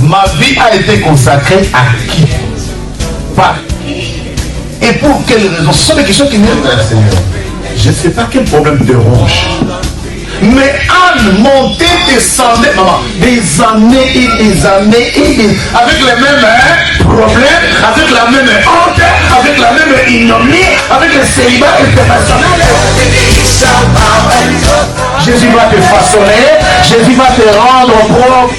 Ma vie a été consacrée à qui? Par qui? Et pour quelle raison? Ce sont des questions qui viennent vers le Seigneur. Je ne sais pas quel problème te ronge. Mais Anne montait, descendait, maman, des années et des années et des... avec les mêmes problèmes, avec la même honte, avec la même ignominie, avec le célibat international. Jésus va te façonner, Jésus va te rendre propre.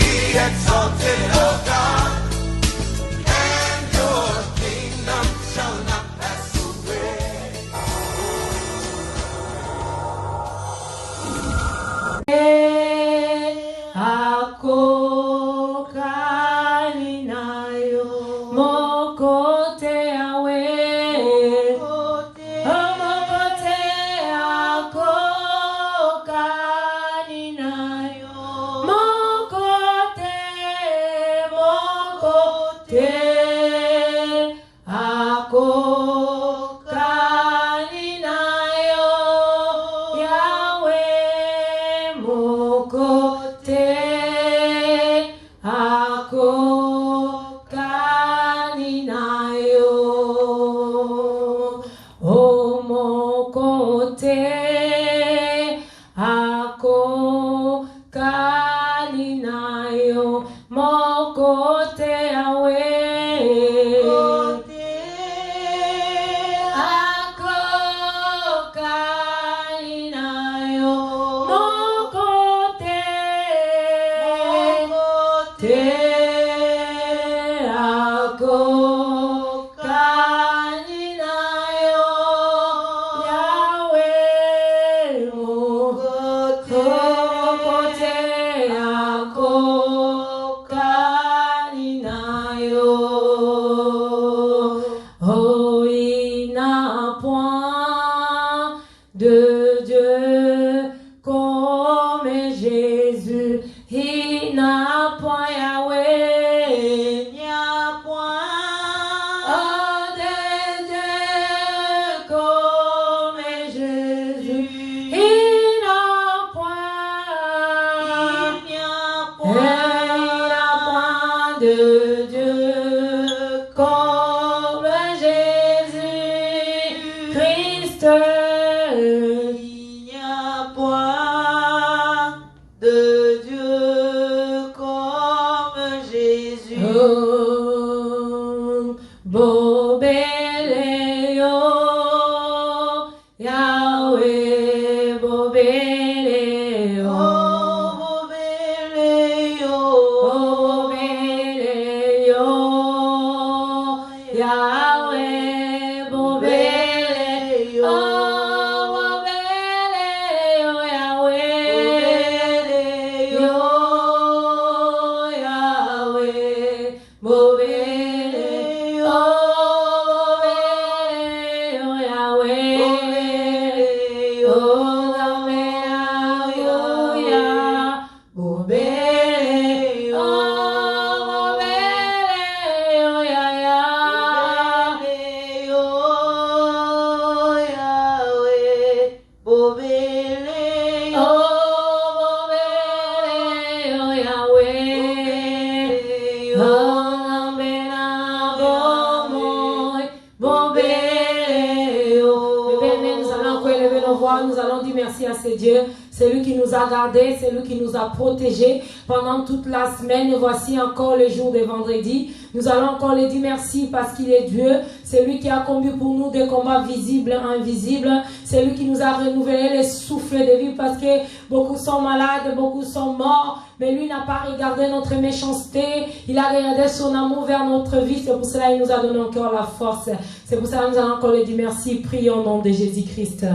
C'est lui qui nous a protégés pendant toute la semaine. Et voici encore le jour de vendredi. Nous allons encore lui dire merci parce qu'il est Dieu. C'est lui qui a commis pour nous des combats visibles et invisibles. C'est lui qui nous a renouvelé les souffles de vie parce que beaucoup sont malades, beaucoup sont morts. Mais lui n'a pas regardé notre méchanceté. Il a regardé son amour vers notre vie. C'est pour cela qu'il nous a donné encore la force. C'est pour cela que nous allons encore lui dire merci. Prions au nom de Jésus-Christ.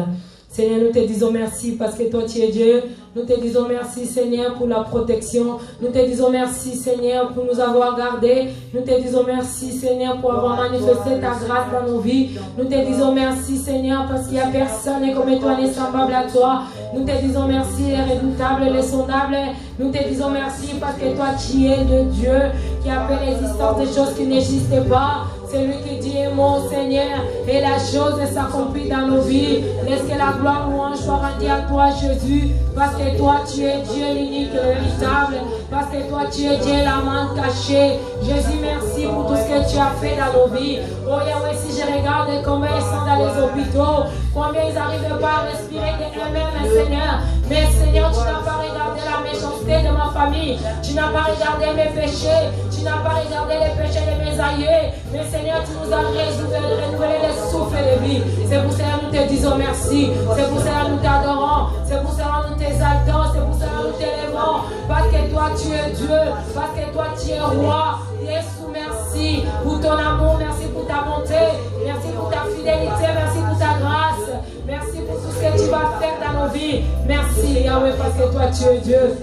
Seigneur, nous te disons merci parce que toi tu es Dieu. Nous te disons merci Seigneur pour la protection. Nous te disons merci Seigneur pour nous avoir gardés. Nous te disons merci Seigneur pour avoir manifesté ta grâce dans nos vies. Nous te disons merci Seigneur parce qu'il n'y a personne comme toi n'est semblable à toi. Nous te disons merci les redoutables, les sondables. Nous te disons merci parce que toi tu es le Dieu qui a fait l'existence l'existence des choses qui n'existaient pas. C'est lui qui dit un mot, Seigneur, et la chose s'accomplit dans nos vies. Laisse que la gloire, louange soit rendue à toi, Jésus, parce que toi, tu es Dieu l'unique et véritable, parce que toi, tu es Dieu la main cachée. Jésus, merci pour tout ce que tu as fait dans nos vies. Oh Yahweh, si je regarde combien ils sont dans les hôpitaux, combien ils n'arrivent pas à respirer d'eux-mêmes, Seigneur. Mais Seigneur, tu n'as pas regardé la méchanceté de ma famille, tu n'as pas regardé mes péchés, tu n'as pas regardé les péchés de mes aïeux, mais Seigneur, tu nous as renouvelé le souffle de vie. C'est pour cela que nous te disons merci, c'est pour cela que nous t'adorons, c'est pour cela que nous t'exaltons, c'est pour cela que nous t'élevons, parce que toi tu es Dieu, parce que toi tu es roi. Jésus, merci pour ton amour, merci pour ta bonté, merci pour ta fidélité, merci pour ta grâce, merci pour tout ce que tu vas faire dans nos vies. Merci Yahweh, parce que toi tu es Dieu.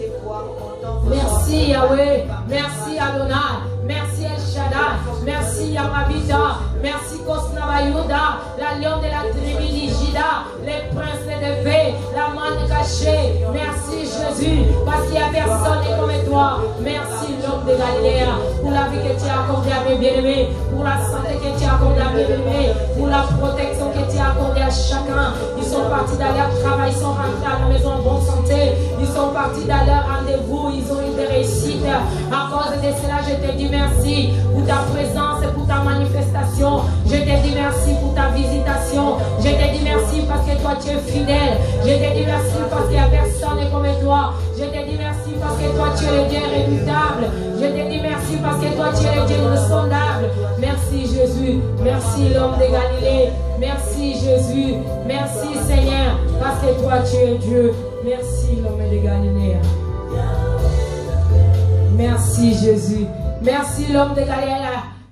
Merci Yahweh, merci Adonai, merci El Shaddai, merci Yamabita, merci Kosnabayuda, la lion de la tribu d'Ijida, les princes de paix, la manne cachée. Merci Jésus, parce qu'il n'y a personne comme toi. Merci l'homme de Galilée, pour la vie que tu as accordée à mes bien-aimés, pour la santé que tu as accordée à mes bien-aimés, pour la protection que tu as accordée à chacun. Ils sont partis d'aller au travail, ils sont rentrés à la maison en bonne santé, ils sont partis d'aller à rendez-vous, ils ont eu des réussites. À cause de cela, je te dis merci pour ta présence et pour ta manifestation. Je te dis merci pour ta visitation. Je te dis merci parce que toi tu es fidèle. Je te dis merci parce qu'il n'y a personne comme toi. Je te dis merci parce que toi tu es le Dieu redoutable. Je te dis merci parce que toi tu es le Dieu insondable. Merci Jésus. Merci l'homme de Galilée. Merci Jésus. Merci Seigneur parce que toi tu es Dieu. Merci l'homme de Galilée. Merci Jésus. Merci l'homme de Galilée.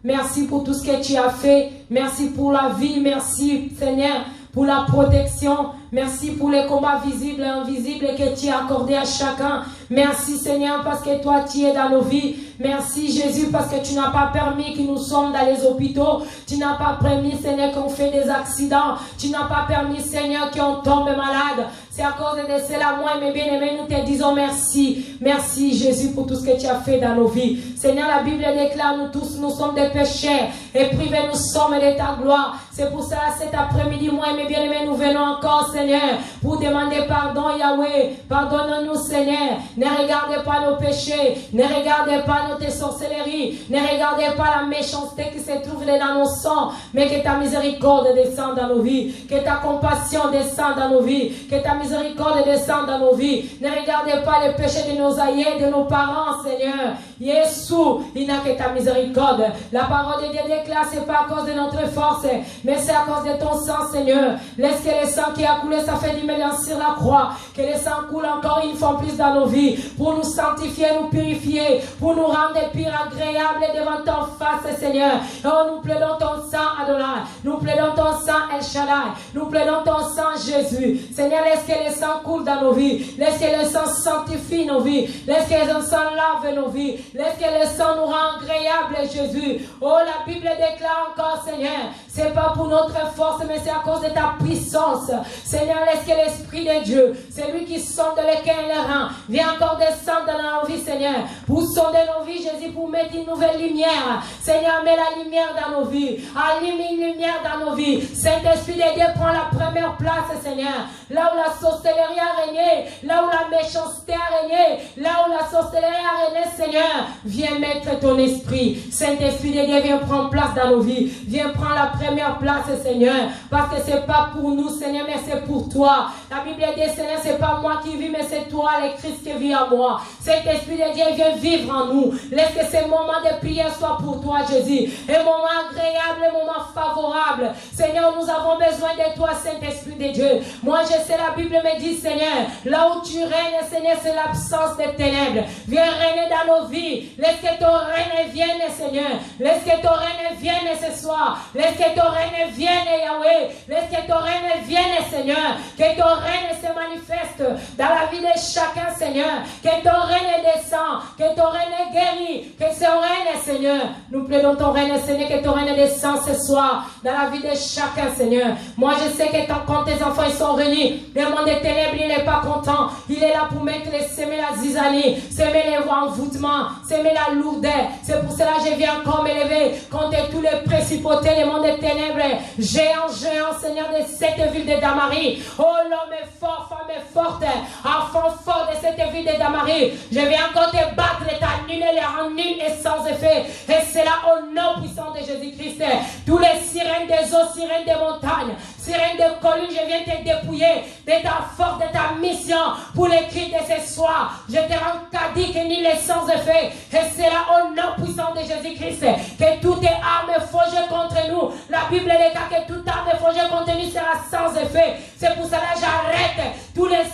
Merci pour tout ce que tu as fait. Merci pour la vie. Merci Seigneur pour la protection. Merci pour les combats visibles et invisibles que tu as accordés à chacun. Merci Seigneur parce que toi tu es dans nos vies. Merci Jésus parce que tu n'as pas permis que nous sommes dans les hôpitaux. Tu n'as pas permis Seigneur qu'on fait des accidents. Tu n'as pas permis Seigneur qu'on tombe malade. C'est à cause de cela, moi et mes bien-aimés, nous te disons merci. Merci Jésus pour tout ce que tu as fait dans nos vies. Seigneur, la Bible déclare, nous tous, nous sommes des pécheurs et privés nous sommes de ta gloire. C'est pour cela, cet après-midi, moi et mes bien-aimés, nous venons encore, Seigneur, pour demander pardon, Yahweh. Pardonne-nous, Seigneur. Ne regardez pas nos péchés. Ne regardez pas notre sorcellerie. Ne regardez pas la méchanceté qui se trouve dans nos sangs. Mais que ta miséricorde descende dans nos vies. Que ta compassion descende dans nos vies. Que ta miséricorde descende dans nos vies. Ne regardez pas les péchés de nos aïeux, de nos parents, Seigneur. Jésus, il n'a que ta miséricorde. La parole de Dieu déclare, c'est pas à cause de notre force, mais c'est à cause de ton sang, Seigneur. Laisse que le sang qui a coulé, ça fait du mélange sur la croix. Que le sang coule encore une fois plus dans nos vies, pour nous sanctifier, nous purifier, pour nous rendre purs, agréables devant ton face, Seigneur. Oh, nous plaidons ton sang, Adonai. Nous plaidons ton sang, El Shaddai. Nous plaidons ton sang, Jésus. Seigneur, laisse que le sang coule dans nos vies. Laisse que le sang sanctifie nos vies. Laisse que le sang lave nos vies. Laisse que le sang nous rend agréables, Jésus. Oh, la Bible déclare encore, Seigneur, c'est pas pour notre force, mais c'est à cause de ta puissance. Seigneur, laisse que l'Esprit de Dieu, c'est lui qui sonde les cœurs et les reins, viens encore descendre dans nos vies, Seigneur, pour sonder nos vies, Jésus, pour mettre une nouvelle lumière. Seigneur, mets la lumière dans nos vies. Allume une lumière dans nos vies. Saint-Esprit de Dieu prend la première place, Seigneur. Là où la sorcellerie a régné, là où la méchanceté a régné, là où la sorcellerie a régné, Seigneur, viens mettre ton esprit. Saint-Esprit de Dieu, viens prendre place dans nos vies. Viens prendre la première place, Seigneur. Parce que c'est pas pour nous, Seigneur, mais c'est pour toi. La Bible dit, Seigneur, c'est pas moi qui vis, mais c'est toi, le Christ, qui vit en moi. Saint-Esprit de Dieu, viens vivre en nous. Laisse que ces moments de prière soient pour toi, Jésus. Un moment agréable, un moment favorable. Seigneur, nous avons besoin de toi, Saint-Esprit de Dieu. Moi, je sais, la Bible me dit, Seigneur, là où tu règnes, Seigneur, c'est l'absence des ténèbres. Viens régner dans nos vies. Laisse que ton règne vienne, Seigneur. Laisse que ton règne vienne ce soir. Laisse que que ton règne vienne, Yahweh. Laisse que ton règne vienne, Seigneur. Que ton règne se manifeste dans la vie de chacun, Seigneur. Que ton règne descend. Que ton règne guérit. Que ton règne, Seigneur. Nous plaidons ton règne, Seigneur. Que ton règne descend ce soir dans la vie de chacun, Seigneur. Moi, je sais que quand tes enfants ils sont réunis, le monde des ténèbres, il n'est pas content. Il est là pour semer la zizanie, semer les envoûtements, semer la lourdeur. C'est pour cela que je viens encore m'élever contre tous les principautés, les mondes des ténèbres. Géant, Seigneur, de cette ville de Damari. Oh, l'homme est fort, femme est forte. Enfant fort de cette ville de Damari. Je viens encore te battre et t'annuler les rangs nuls et sans effet. Et c'est là au nom puissant de Jésus-Christ. Tous les sirènes des eaux, sirènes des montagnes, sirènes de collines, je viens te dépouiller de ta force, de ta mission pour les cris de ce soir. Je te rends caduque et ni les sans effet. Et c'est là au nom puissant de Jésus-Christ que toutes les armes forgées contre nous, la Bible déclare que toute arme forgée contre nous sera sans effet. C'est pour cela que j'arrête tous les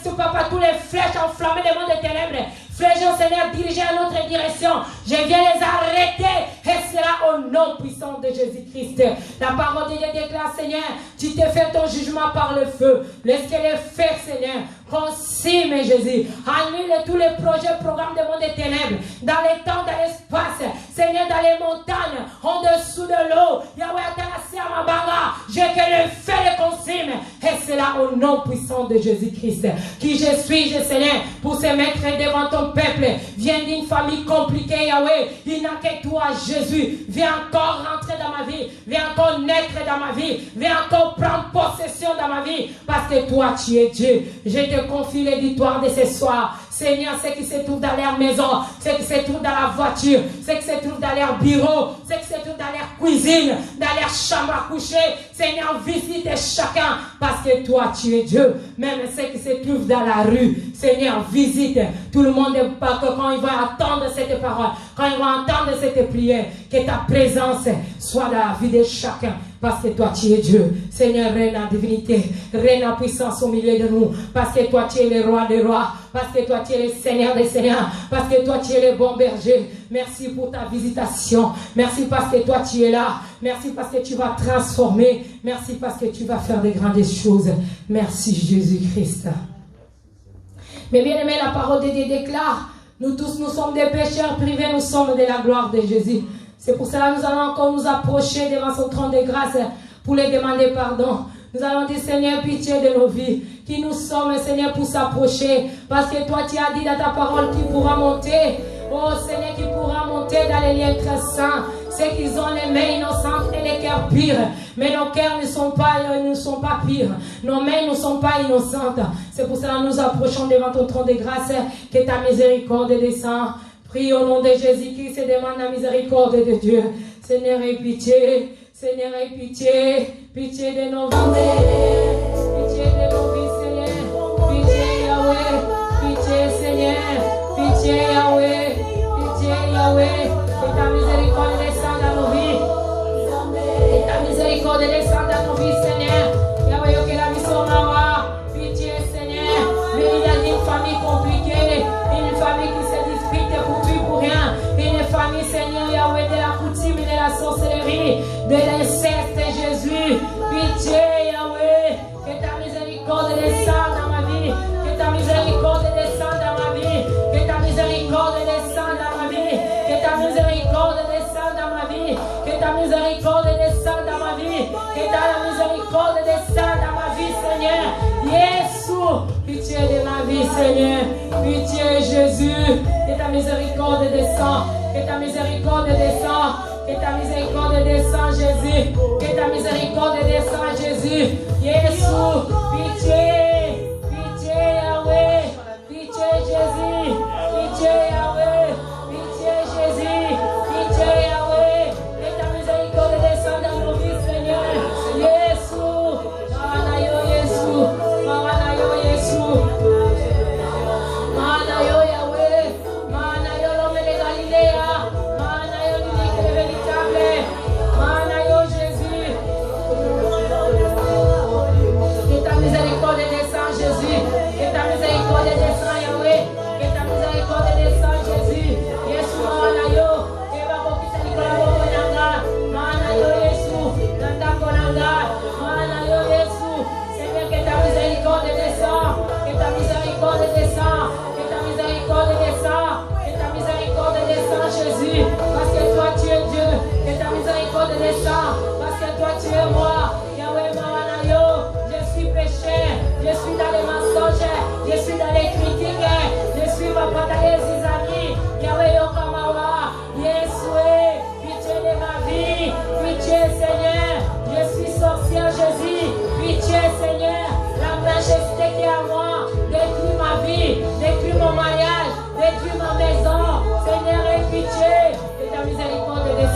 flèches enflammées des mondes des ténèbres. Flèches, Seigneur, dirigées à notre direction. Je viens les arrêter. Et cela au nom puissant de Jésus-Christ. La parole de Dieu déclare, Seigneur, tu te fais ton jugement par le feu. Laisse que les feux, Seigneur, consume Jésus. Annule tous les projets, programmes des mondes des ténèbres. Dans les temps, dans l'espace. Seigneur, dans les montagnes, en dessous de l'eau. Yahweh, je que le feu les consume. Et cela au nom puissant de Jésus-Christ. Qui je suis, Seigneur, pour se mettre devant ton peuple. Viens d'une famille compliquée, Yahweh. Il n'a que toi, Jésus. Viens encore rentrer dans ma vie. Viens encore naître dans ma vie. Viens encore prendre possession dans ma vie. Parce que toi, tu es Dieu. Je te confie les victoires de ce soir. Seigneur, ceux qui se trouvent dans leur maison, ceux qui se trouvent dans la voiture, ceux qui se trouvent dans leur bureau, ceux qui se trouvent dans leur cuisine, dans leur chambre à coucher. Seigneur, visite chacun parce que toi, tu es Dieu. Même ceux qui se trouvent dans la rue, Seigneur, visite tout le monde pas que quand ils vont entendre cette parole, quand ils vont entendre cette prière, que ta présence soit dans la vie de chacun. Parce que toi tu es Dieu. Seigneur, règne en divinité, règne en puissance au milieu de nous. Parce que toi tu es le roi des rois. Parce que toi tu es le Seigneur des seigneurs. Parce que toi tu es le bon berger. Merci pour ta visitation. Merci parce que toi tu es là. Merci parce que tu vas transformer. Merci parce que tu vas faire de grandes choses. Merci Jésus-Christ. Mais bien aimé, la parole de Dieu déclare, nous tous nous sommes des pécheurs privés, nous sommes de la gloire de Jésus. C'est pour cela que nous allons encore nous approcher devant son trône de grâce pour lui demander pardon. Nous allons dire, Seigneur, pitié de nos vies. Qui nous sommes, Seigneur, pour s'approcher. Parce que toi, tu as dit dans ta parole qu'il pourra monter. Oh, Seigneur, qui pourra monter dans les liens très saints. C'est qu'ils ont les mains innocentes et les cœurs purs. Mais nos cœurs ne sont pas purs. Nos mains ne sont pas innocentes. C'est pour cela que nous approchons devant ton trône de grâce. Que ta miséricorde descende. Prie au nom de Jésus-Christ et demande la miséricorde de Dieu. Seigneur, aie pitié. Seigneur, aie pitié. Pitié de nos vies. Pitié de nos vies, Seigneur. Pitié, Yahweh. Pitié, Seigneur. Pitié, Yahweh. Pitié, Yahweh. Que ta miséricorde descende dans nos vies. Que ta miséricorde descende dans nos vies, Seigneur. Yahweh, que la vie soit mawa. Pitié, Seigneur. Mais il y a une famille compliquée. Une famille qui se dispute pour tout pour rien. Une famille, Seigneur, Yahweh, de la coutume, de la sorcellerie, de l'inceste, Jésus. Pitié, Yahweh. Que ta miséricorde descende dans ma vie. Que ta miséricorde descende dans ma vie. Que ta miséricorde descende dans ma vie. Que ta miséricorde descende dans ma vie. Que ta miséricorde descende dans ma vie. Que ta miséricorde descende dans ma vie, Seigneur. Jésus, pitié de ma vie, Seigneur. Pitié, Jésus. Que ta miséricorde descende. Que ta miséricorde descende. Que ta miséricorde descende, Jésus. Que ta miséricorde descende, Jésus. Jésus, pitié. Pitié, Yahweh. Pitié, Jésus. Pitié, Yahweh. Pitié, Jésus. Pitié, Yahweh. Que ta miséricorde descende dans nos vies, Seigneur. Jésus. Manayo, Jésus. Manayo, Jésus. Manayo, Yahweh. Manayo, l'homme de Galilée. Manayo, l'unique et véritable. Manayo, Jésus. Que ta miséricorde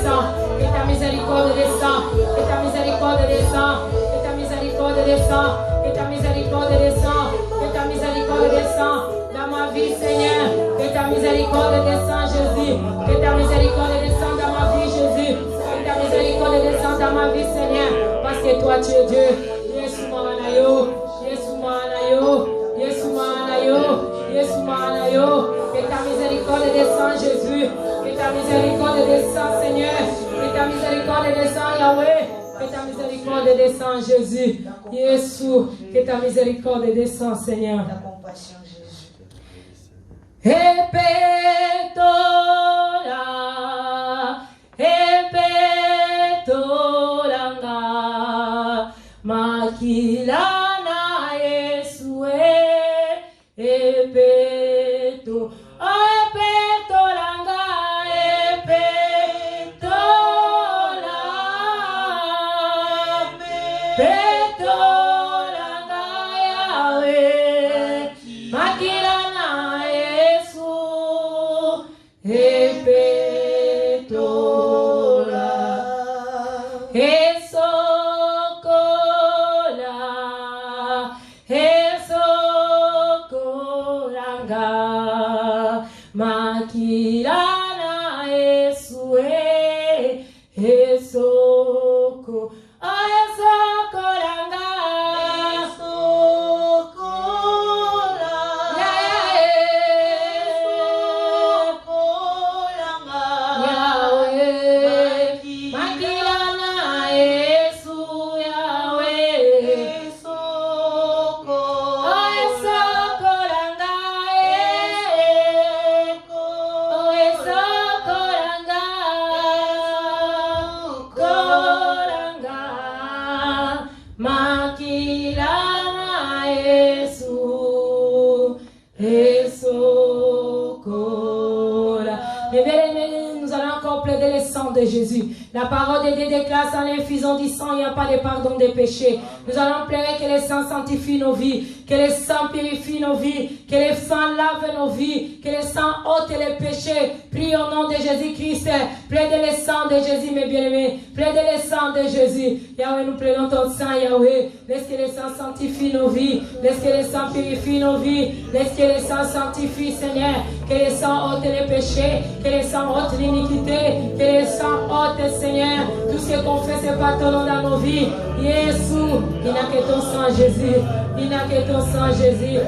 descende. Que ta miséricorde descende. Que ta miséricorde descende. Que ta miséricorde descende. Que ta miséricorde descende. Que ta miséricorde descende dans ma vie, Seigneur. Que ta miséricorde descende, Jésus. Que ta miséricorde descende dans ma vie, Jésus. Que ta miséricorde descende dans ma vie, Seigneur. Parce que toi, tu es Dieu. Yesu Manayo. Yesu Manayo. Yesu Manayo. Yesu Manayo. Que ta miséricorde descende, Jésus. Que ta miséricorde descende, Seigneur. Que ta miséricorde descende, Yahweh. Que ta miséricorde descende, Jésus. Yesu. Que ta miséricorde descende, Seigneur. Ta compassion, Jésus. Epetola, epetolanga, makilana Yesue, epeto, epetolanga, epetola, epetolanga Yahweh, makilana Yesu, epetola, esokola, esokolanga, makilana Yesu, esoko, esokolanga, De Jésus. La parole de Dieu déclare sans l'infusion du sang, il n'y a pas de pardon des péchés. Nous allons pleurer que le sang sanctifie nos vies, que le sang purifie nos vies, que le sang lave nos vies, que le sang ôte les péchés. Prie au nom de Jésus-Christ. Plaide le sang de Jésus, mes bien-aimés. Plaide le sang de Jésus. Yahweh, nous plaidons ton sang, Yahweh. Laisse que le sang sanctifie nos vies. Laisse que le sang purifie nos vies. Laisse que le sang sanctifie, Seigneur. Que le sang ôte les péchés. Que le sang ôte l'iniquité. Que le sang ôte, Seigneur. Tout ce qu'on fait, c'est pas ton nom dans nos vies. Jésus, il n'a que ton sang, Jésus. Il n'a que ton sang, Jésus.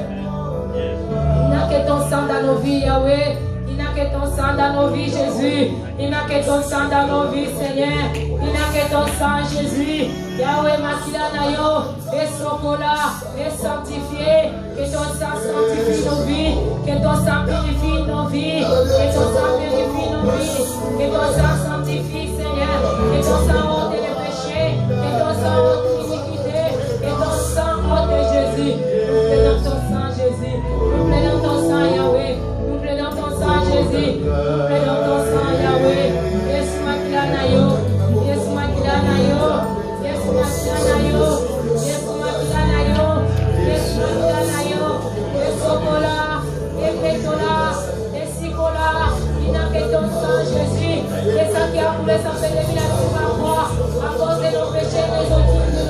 Il n'a que ton sang dans nos vies, Yahweh. Il n'a que ton sang dans nos vies, Jésus. Il n'a que ton sang dans nos vies, Seigneur. Il n'a que ton sang, Jésus. Yahweh, Makila Nayo, et Sokola, et sanctifié. Que ton sang sanctifie nos vies. Que ton sang purifie nos vies. Que ton sang purifie nos vies. Que ton sang sanctifie, Seigneur. Que ton sang ôte les péchés. Que ton sang ôte l'iniquité. Que ton sang ôte Jésus. Nous plaidons ton sang, Jésus. Nous plaidons ton sang, Yahweh. Nous plaidons ton sang, Jésus. Nous plaidons ton sang, Yahweh. Yesu Makila Nayo. Yesu Makila Nayo. Yesu Makila Nayo. Yesu Makila Nayo. Yesu Makila Nayo. Yesu Kola. Epetola. Esikola. Il n'a que ton sang, Jésus. C'est ça qui a coulé sans faire des miracles sur la croix. À cause de nos péchés,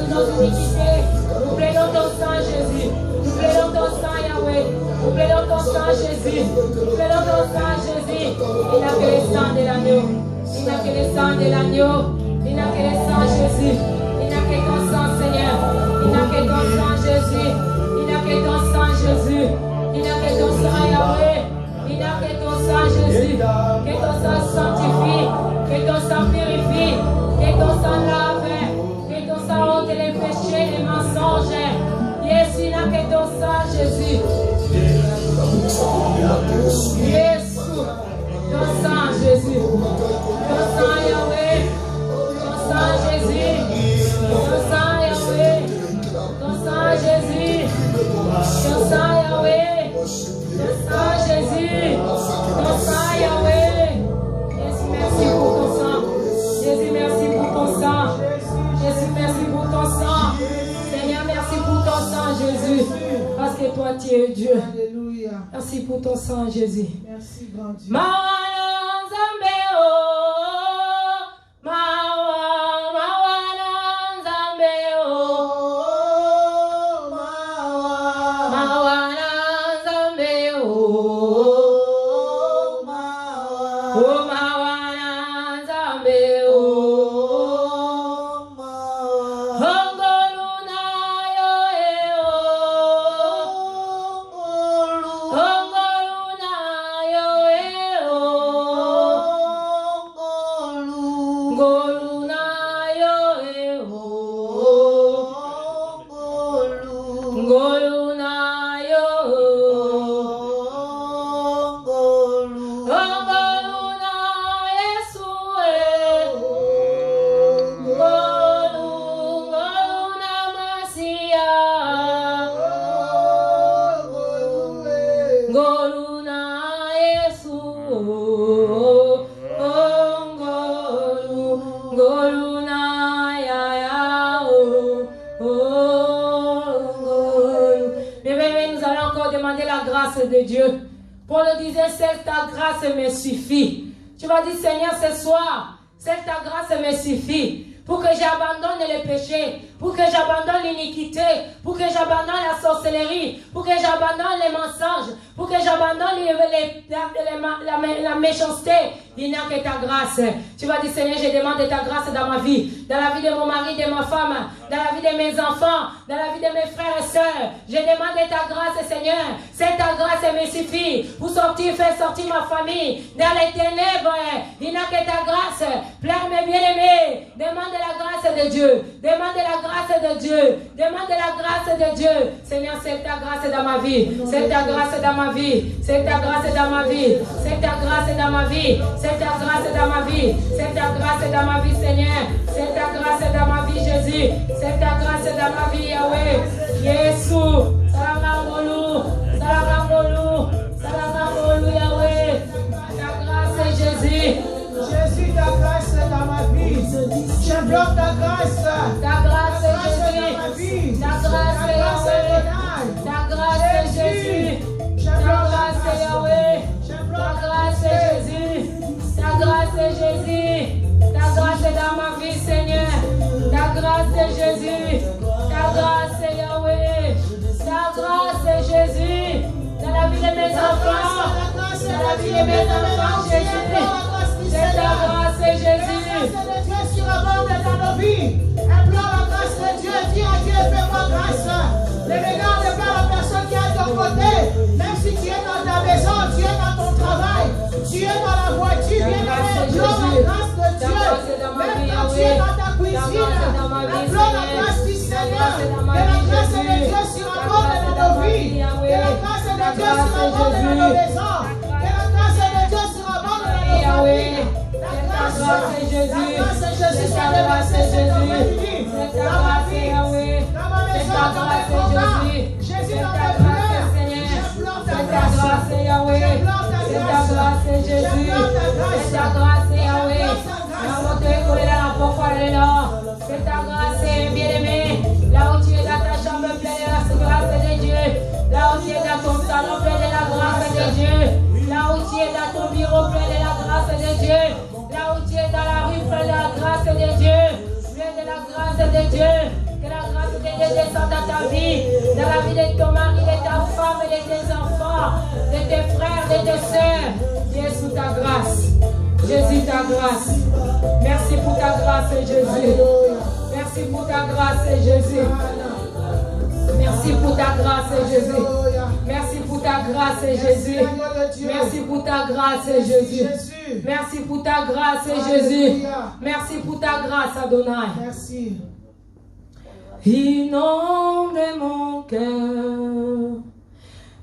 nos iniquités. Nous plaidons ton sang, Jésus. Nous plaidons ton sang, Yahweh. Nous plaidons ton sang, Jésus. Nous plaidons ton sang, Jésus. Il n'a que le sang de l'agneau. Il n'a que le sang de l'agneau. Il n'a que le sang, Jésus. Il n'a que ton sang, Seigneur. Il n'a que ton sang, Jésus. Il n'a que ton sang, Jésus. Il n'a que ton sang, Yahweh. Il n'a que ton sang, Jésus. Que ton sang sanctifie. Que ton sang purifie. Que ton sang lave. Que ton sang ôte les péchés, les mensonges. Yes, il n'a que ton sang, Jésus. Yes, ton sang, Jésus. Ton sang, Yahweh. Ton sang, Jésus. Ton sang, Yahweh. Ton sang, Jésus. Ton sang, Yahweh. Ton sang, Jésus. Ton sang, Yahweh. Jésus, merci pour ton sang. Jésus, merci pour ton sang. Jésus, merci pour ton sang. Seigneur, merci pour ton sang, Jésus. Parce que toi, tu es Dieu. Alléluia. Merci pour ton sang, Jésus. Merci, grand Dieu. De Dieu. Paul disait, seule ta grâce me suffit. Tu vas dire, Seigneur, ce soir, seule ta grâce me suffit pour que j'abandonne le péché, pour que j'abandonne l'iniquité, pour que j'abandonne la sorcellerie, pour que j'abandonne les mensonges, pour que j'abandonne la méchanceté. Il n'y a que ta grâce. Tu vas dire, Seigneur, je demande ta grâce dans ma vie, dans la vie de mon mari, de ma femme, dans la vie de mes enfants, dans la vie de mes frères et sœurs. Je demande ta grâce, Seigneur. C'est ta grâce me suffit pour sortir, faire sortir ma famille dans les ténèbres. Il n'y a que ta grâce. Pleure mes bien-aimés. Demande la grâce de Dieu. Demande la grâce de Dieu. Demande la grâce de Dieu. Seigneur, c'est ta grâce dans ma vie. C'est ta grâce dans ma vie. C'est ta grâce dans ma vie. C'est ta grâce dans ma vie. C'est ta grâce dans ma vie. C'est ta grâce dans ma vie, Seigneur. C'est ta grâce dans ma vie, Jésus. C'est ta grâce dans ma vie, Yahweh. Jésus. Salamangolu. Salamangolu. Salamangolu, Yahweh. Ta grâce, Jésus. Jésus, ta grâce dans ma vie. Je bloque ta grâce. Ta grâce, Jésus. Ta grâce, Yahweh. Ta grâce, Jésus. Ta grâce, Yahweh. Ta grâce, Jésus. Ta grâce, Jésus. Ta grâce dans ma vie, Seigneur. Ta grâce, Jésus. Ta grâce, Yahweh. Ta grâce, Jésus. Dans la vie de mes enfants. Dans la vie de mes enfants, Jésus. C'est ta grâce, Jésus. La grâce de Dieu surabonde dans nos vies. Implore la grâce de Dieu. Dis à Dieu, fais-moi grâce. Ne regarde pas la personne qui est à ton côté. Même si tu es dans ta maison, tu es dans ton travail, tu es dans la voiture, implore la grâce de Dieu. Même quand tu es dans ta cuisine, implore la grâce du Seigneur. Que la grâce de Dieu surabonde dans nos vies. Que la grâce de Dieu surabonde dans nos maisons. Que la grâce de Dieu surabonde dans nos familles. Ta grâce, Jésus. C'est ta grâce, Jésus. C'est ta grâce, Yahweh. C'est ta grâce, Jésus. C'est ta grâce, Seigneur. C'est ta grâce, Yahweh. C'est ta grâce, Jésus. C'est ta grâce, Yahweh. C'est ta grâce, bien-aimé. Là où tu es dans ta chambre pleine de la grâce de Dieu. Là où tu es dans ton salon plein de la grâce de Dieu. Là où tu es dans ton bureau plein de la grâce de Dieu. Là où tu es dans la rue plein de la grâce de Dieu. Plein de la grâce de Dieu. Que la grâce de Dieu descende dans ta vie. Dans la vie de ton mari, de ta femme, de tes enfants, de tes frères, de tes sœurs. Jésus, ta grâce. Jésus, ta grâce. Merci pour ta grâce, Jésus. Merci pour ta grâce, Jésus. Merci pour ta grâce, Jésus. Merci pour ta grâce, Jésus. Merci pour ta grâce, Jésus. Merci pour ta grâce, Jésus. Merci pour ta grâce, Adonai. Merci. Inonde mon cœur.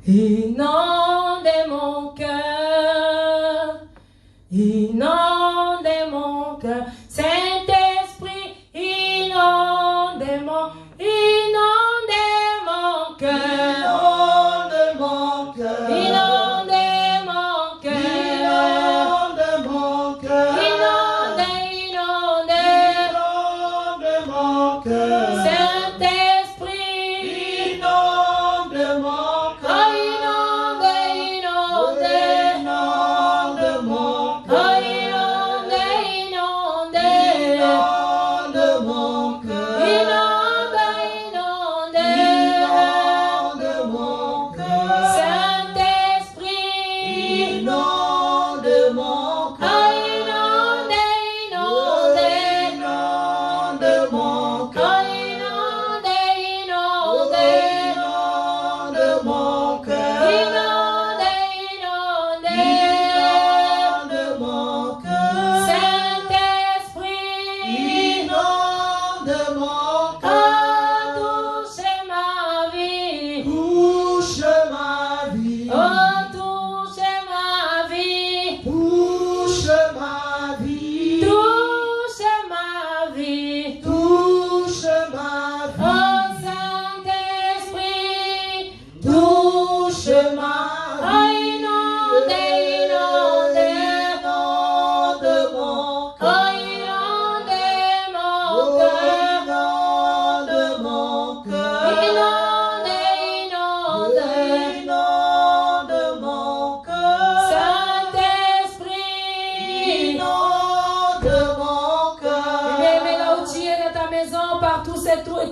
Inonde mon cœur. Inonde mon cœur. Saint-Esprit, inonde mon cœur. Inonde mon cœur. Inonde mon cœur. Inonde mon cœur. Inonde, inonde. Inonde mon cœur. Saint-Esprit. Inonde mon cœur. Oh, inonde, inonde. Inonde mon cœur. Oh, inonde, inonde. Inonde mon cœur. Inonde, inonde. Inonde mon cœur. Saint-Esprit. Inonde mon Oh, cœur. inonde, inonde. Inonde mon Oh, cœur. inonde,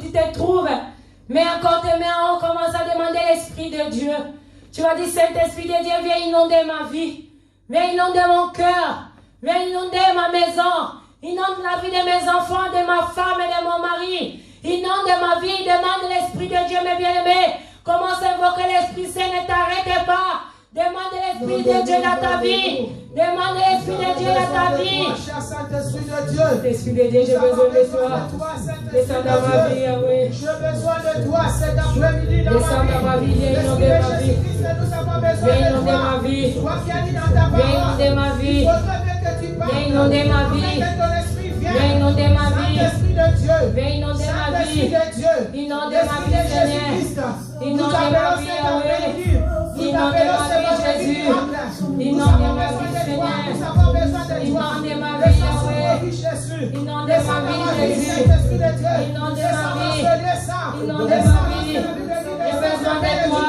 tu te trouves, mais encore tes mains en haut, commence à demander l'Esprit de Dieu. Tu vas dire, Saint-Esprit de Dieu, viens inonder ma vie. Viens inonder mon cœur. Viens inonder ma maison. Inonde la vie de mes enfants, de ma femme et de mon mari. Inonde ma vie, demande l'Esprit de Dieu, mes bien-aimés. Commence à invoquer l'Esprit Saint, ne t'arrête pas. Demande l'Esprit de Dieu dans ta vie. Demande l'Esprit de Dieu dans ta vie. Saint-Esprit de Dieu. Esprit de Dieu, j'ai besoin de toi. Descends dans ma vie, Yahweh. J'ai besoin de toi cet après-midi dans Descends dans ma vie, viens inonder ma vie. Viens inonder ma vie. Viens inonder ma vie. Viens inonder ma vie. Viens inonder ma vie. Viens inonder ma vie. Inonder ma vie, Seigneur. Inonder ma vie, Yahweh. Inonder ma vie, Jésus. Inonder ma vie, Seigneur. Inonder ma vie, Yahweh. Inonder ma vie, Jésus. Inonder ma vie. Inonder ma vie. J'ai besoin de toi.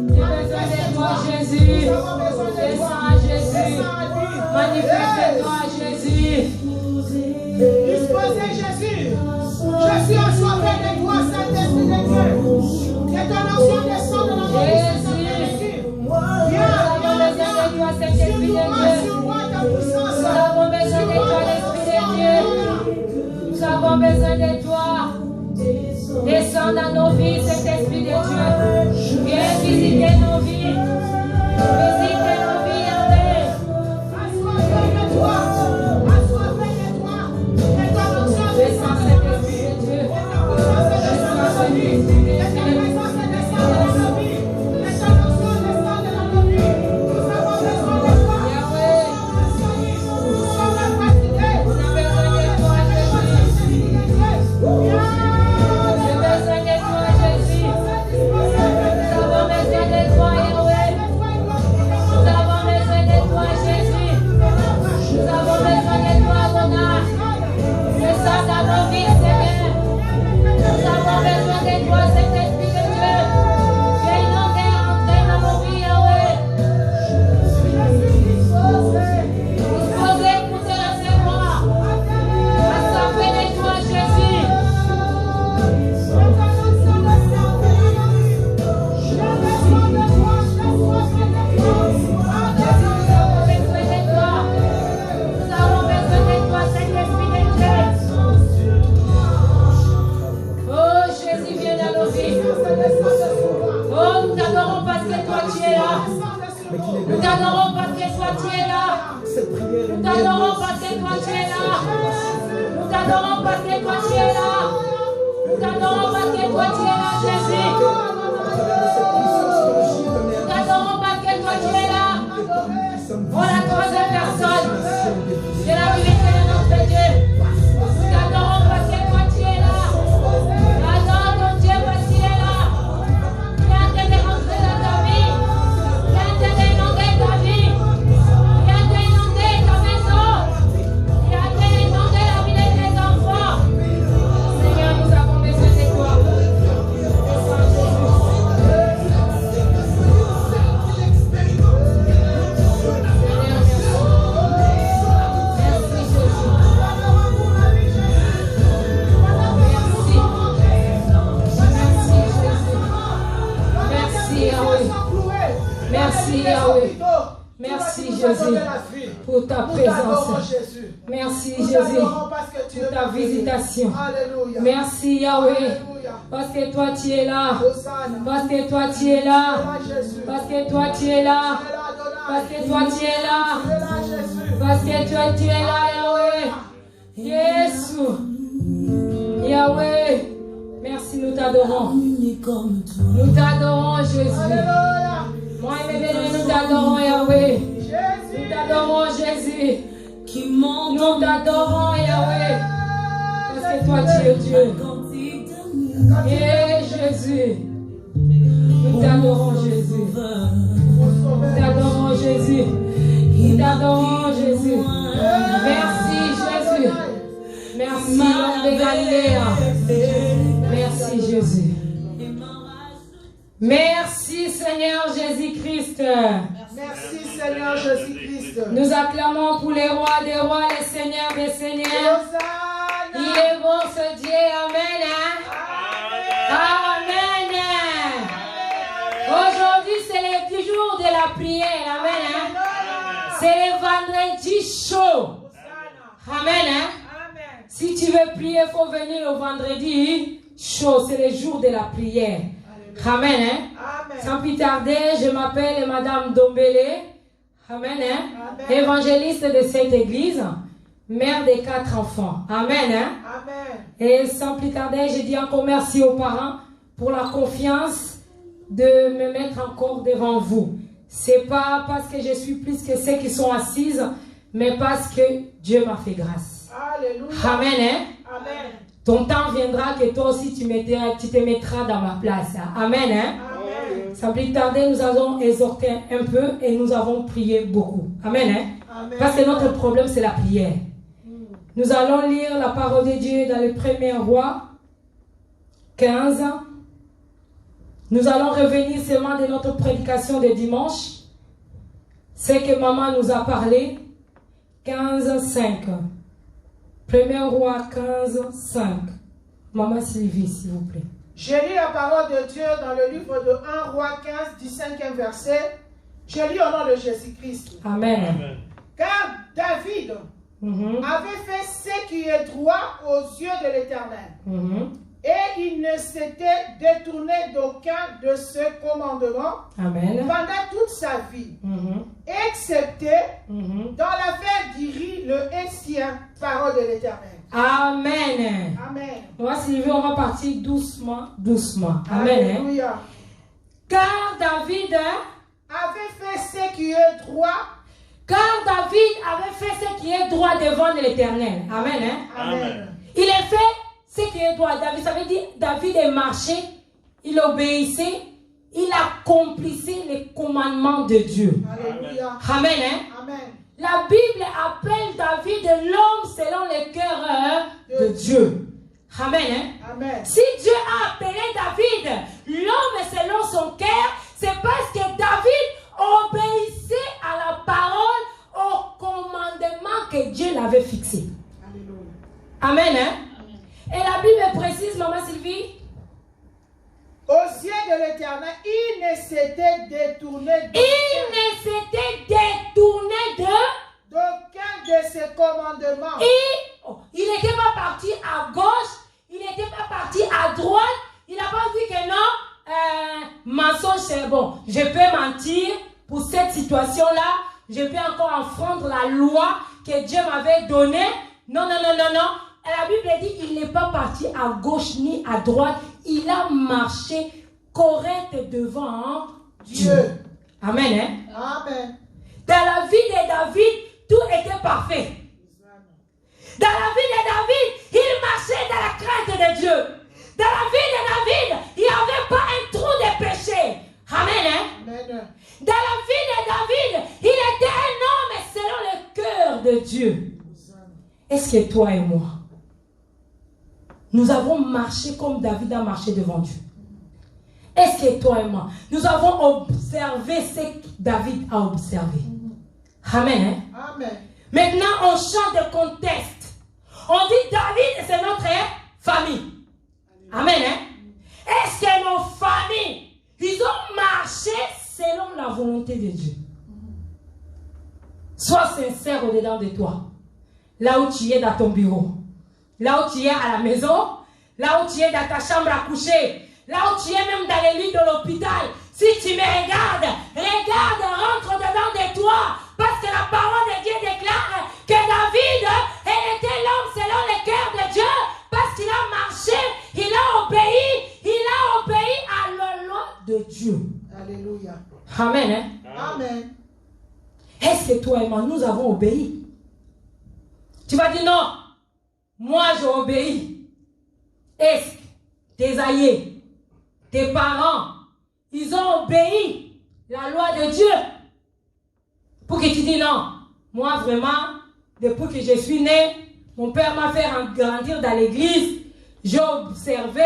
J'ai besoin de toi, Jésus. Descends à Jésus. Manifeste-toi, Jésus. Disposez Jésus. Je suis assoiffé de toi, Saint-Esprit de Dieu. Que ton onction descende dans notre vie. Nous avons besoin de toi, l'Esprit de Dieu. Nous avons besoin de toi. Descends dans nos vies, cet Esprit de Dieu. Viens visiter nos vies. Visite nos vies, Yahweh. Assoiffé de toi. Assoiffé de toi. Que ton onction Descends, cet Esprit de Dieu. Descends, Jésus. Que ta présence descende dans nos vies. Que ton onction descende dans nos vies. Nous avons besoin de toi. Yahweh. Nous sommes fatigués. On a besoin de toi, Jésus. J'ai besoin de toi, Jésus. Nous avons besoin de toi, Yahweh. Nous avons besoin de toi, Jésus. Nous avons besoin de toi, Adonai. Descends dans nos vies, Seigneur. Nous avons besoin de toi, cet Esprit de Dieu. Viens inonder, entrer dans nos vies, Yahweh. Disposez pour te recevoir. Assoiffez de toi, Jésus. Nous avons besoin de toi, cet Esprit de Dieu. Oh, Jésus, viens dans nos vies. Oh, nous t'adorons parce que toi, tu es là. Nous t'adorons parce que toi, tu es là. Nous t'adorons parce que toi, tu es là. Nous t'adorons parce que toi, tu es là. Nous t'adorons parce que toi, tu es là, Jésus. Nous t'adorons parce que toi, tu es là. Oh, la troisième personne de la divinité de notre Dieu. Nous t'adorons parce que toi, tu es là. Adore ton Dieu parce qu'il est là. Viens te rentrer dans ta vie. Viens te inonder ta vie. Viens te inonder ta maison. Viens te inonder la vie de tes enfants. Seigneur, nous avons besoin de toi. Merci Yahweh. Merci Jésus pour ta présence. Merci Jésus pour ta visitation. Merci Yahweh. Parce que toi tu es là. Parce que toi tu es là. Parce que toi tu es là. Parce que toi tu es là. Parce que toi tu es là, Yahweh. Jésus. Yahweh. Merci, nous t'adorons. Nous t'adorons, Jésus. Moi et mes bénis, nous t'adorons, Yahweh. Nous t'adorons, Jésus. Nous t'adorons, Yahweh. Parce que toi, tu es Dieu. Et Jésus. Nous t'adorons, Jésus. Nous t'adorons, Jésus. Nous t'adorons, Jésus. Merci, Jésus. Merci, l'homme de Galilée. Merci, Jésus. Merci, Seigneur Jésus-Christ. Merci, Seigneur Jésus-Christ. Nous acclamons pour les rois des rois, les seigneurs des seigneurs. Il est bon ce Dieu. Amen. Amen. Hein? Amen. Si tu veux prier, il faut venir le vendredi chaud. C'est le jour de la prière. Amen. Hein? Amen. Sans plus tarder, je m'appelle Madame Dombele. Amen. Hein? Amen. Évangéliste de cette église. Mère de 4 enfants. Amen. Hein? Amen. Et sans plus tarder, je dis encore merci aux parents pour la confiance de me mettre encore devant vous. C'est pas parce que je suis plus que ceux qui sont assises, mais parce que Dieu m'a fait grâce. Alléluia. Amen. Hein? Amen. Ton temps viendra que toi aussi tu te mettras dans ma place. Amen. Hein? Amen. Sans plus tarder, nous avons exhorté un peu et nous avons prié beaucoup. Amen. Hein? Amen. Parce que notre problème, c'est la prière. Nous allons lire la parole de Dieu dans le 1er roi 15. Nous allons revenir seulement de notre prédication de dimanche. C'est que maman nous a parlé. 15, 5. 1er roi 15, 5. Maman Sylvie, s'il vous plaît. Je lis la parole de Dieu dans le livre de 1 roi 15, du 5e verset. Je lis au nom de Jésus-Christ. Amen. Car David avait fait ce qui est droit aux yeux de l'Éternel. Et il ne s'était détourné d'aucun de ses commandements pendant toute sa vie, excepté dans l'affaire d'Iri le Hétien, parole de l'Éternel. Amen. Amen. Moi, Sylvie, on va partir doucement, doucement. Amen. Alléluia. Car David Avait fait ce qui est droit. Car David avait fait ce qui est droit devant l'Éternel. Amen. Hein? Amen. Il a fait ce qui est droit. David, ça veut dire David est marché, il obéissait, il accomplissait les commandements de Dieu. Alléluia. Amen. Hein? Amen. La Bible appelle David l'homme selon le cœur de Dieu. Amen. Hein? Amen. Si Dieu a appelé David l'homme selon son cœur, c'est parce que David obéissait à la parole, au commandement que Dieu l'avait fixé. Alléluia. Amen. Hein? Et la Bible précise, maman Sylvie, Aux yeux de l'Éternel, il ne s'était détourné d'aucun de ses commandements. Il n'était pas parti à gauche, il n'était pas parti à droite, il n'a pas dit que non, mensonge c'est bon, je peux mentir pour cette situation-là, je peux encore enfreindre la loi que Dieu m'avait donnée. Non, non, non, non, non. Et la Bible dit qu'il n'est pas parti à gauche ni à droite, il a marché correct devant Dieu. Amen. Hein? Amen. Dans la vie de David, tout était parfait. Dans la vie de David, il marchait dans la crainte de Dieu. Dans la vie de David, il n'y avait pas un trou de péché. Amen. Hein? Amen. Dans la vie de David, il était un homme selon le cœur de Dieu. Est-ce que toi et moi, nous avons marché comme David a marché devant Dieu? Est-ce que toi et moi, nous avons observé ce que David a observé? Amen. Hein? Amen. Maintenant, on change de contexte. On dit David, c'est notre famille. Amen. Hein? Est-ce que nos familles, ils ont marché selon la volonté de Dieu? Sois sincère au-dedans de toi. Là où tu es dans ton bureau, là où tu es à la maison, là où tu es dans ta chambre à coucher, là où tu es même dans les lits de l'hôpital. Si tu me regardes, rentre dedans de toi. Parce que la parole de Dieu déclare que David, il était l'homme selon le cœur de Dieu. Parce qu'il a marché, il a obéi à la loi de Dieu. Alléluia. Amen. Hein? Amen. Est-ce que toi et moi, nous avons obéi? Tu vas dire non, moi j'ai obéi. Est-ce que tes aïeux, tes parents, ils ont obéi la loi de Dieu? Pour que tu dis non, moi vraiment, depuis que je suis né, mon père m'a fait grandir dans l'église, j'ai observé,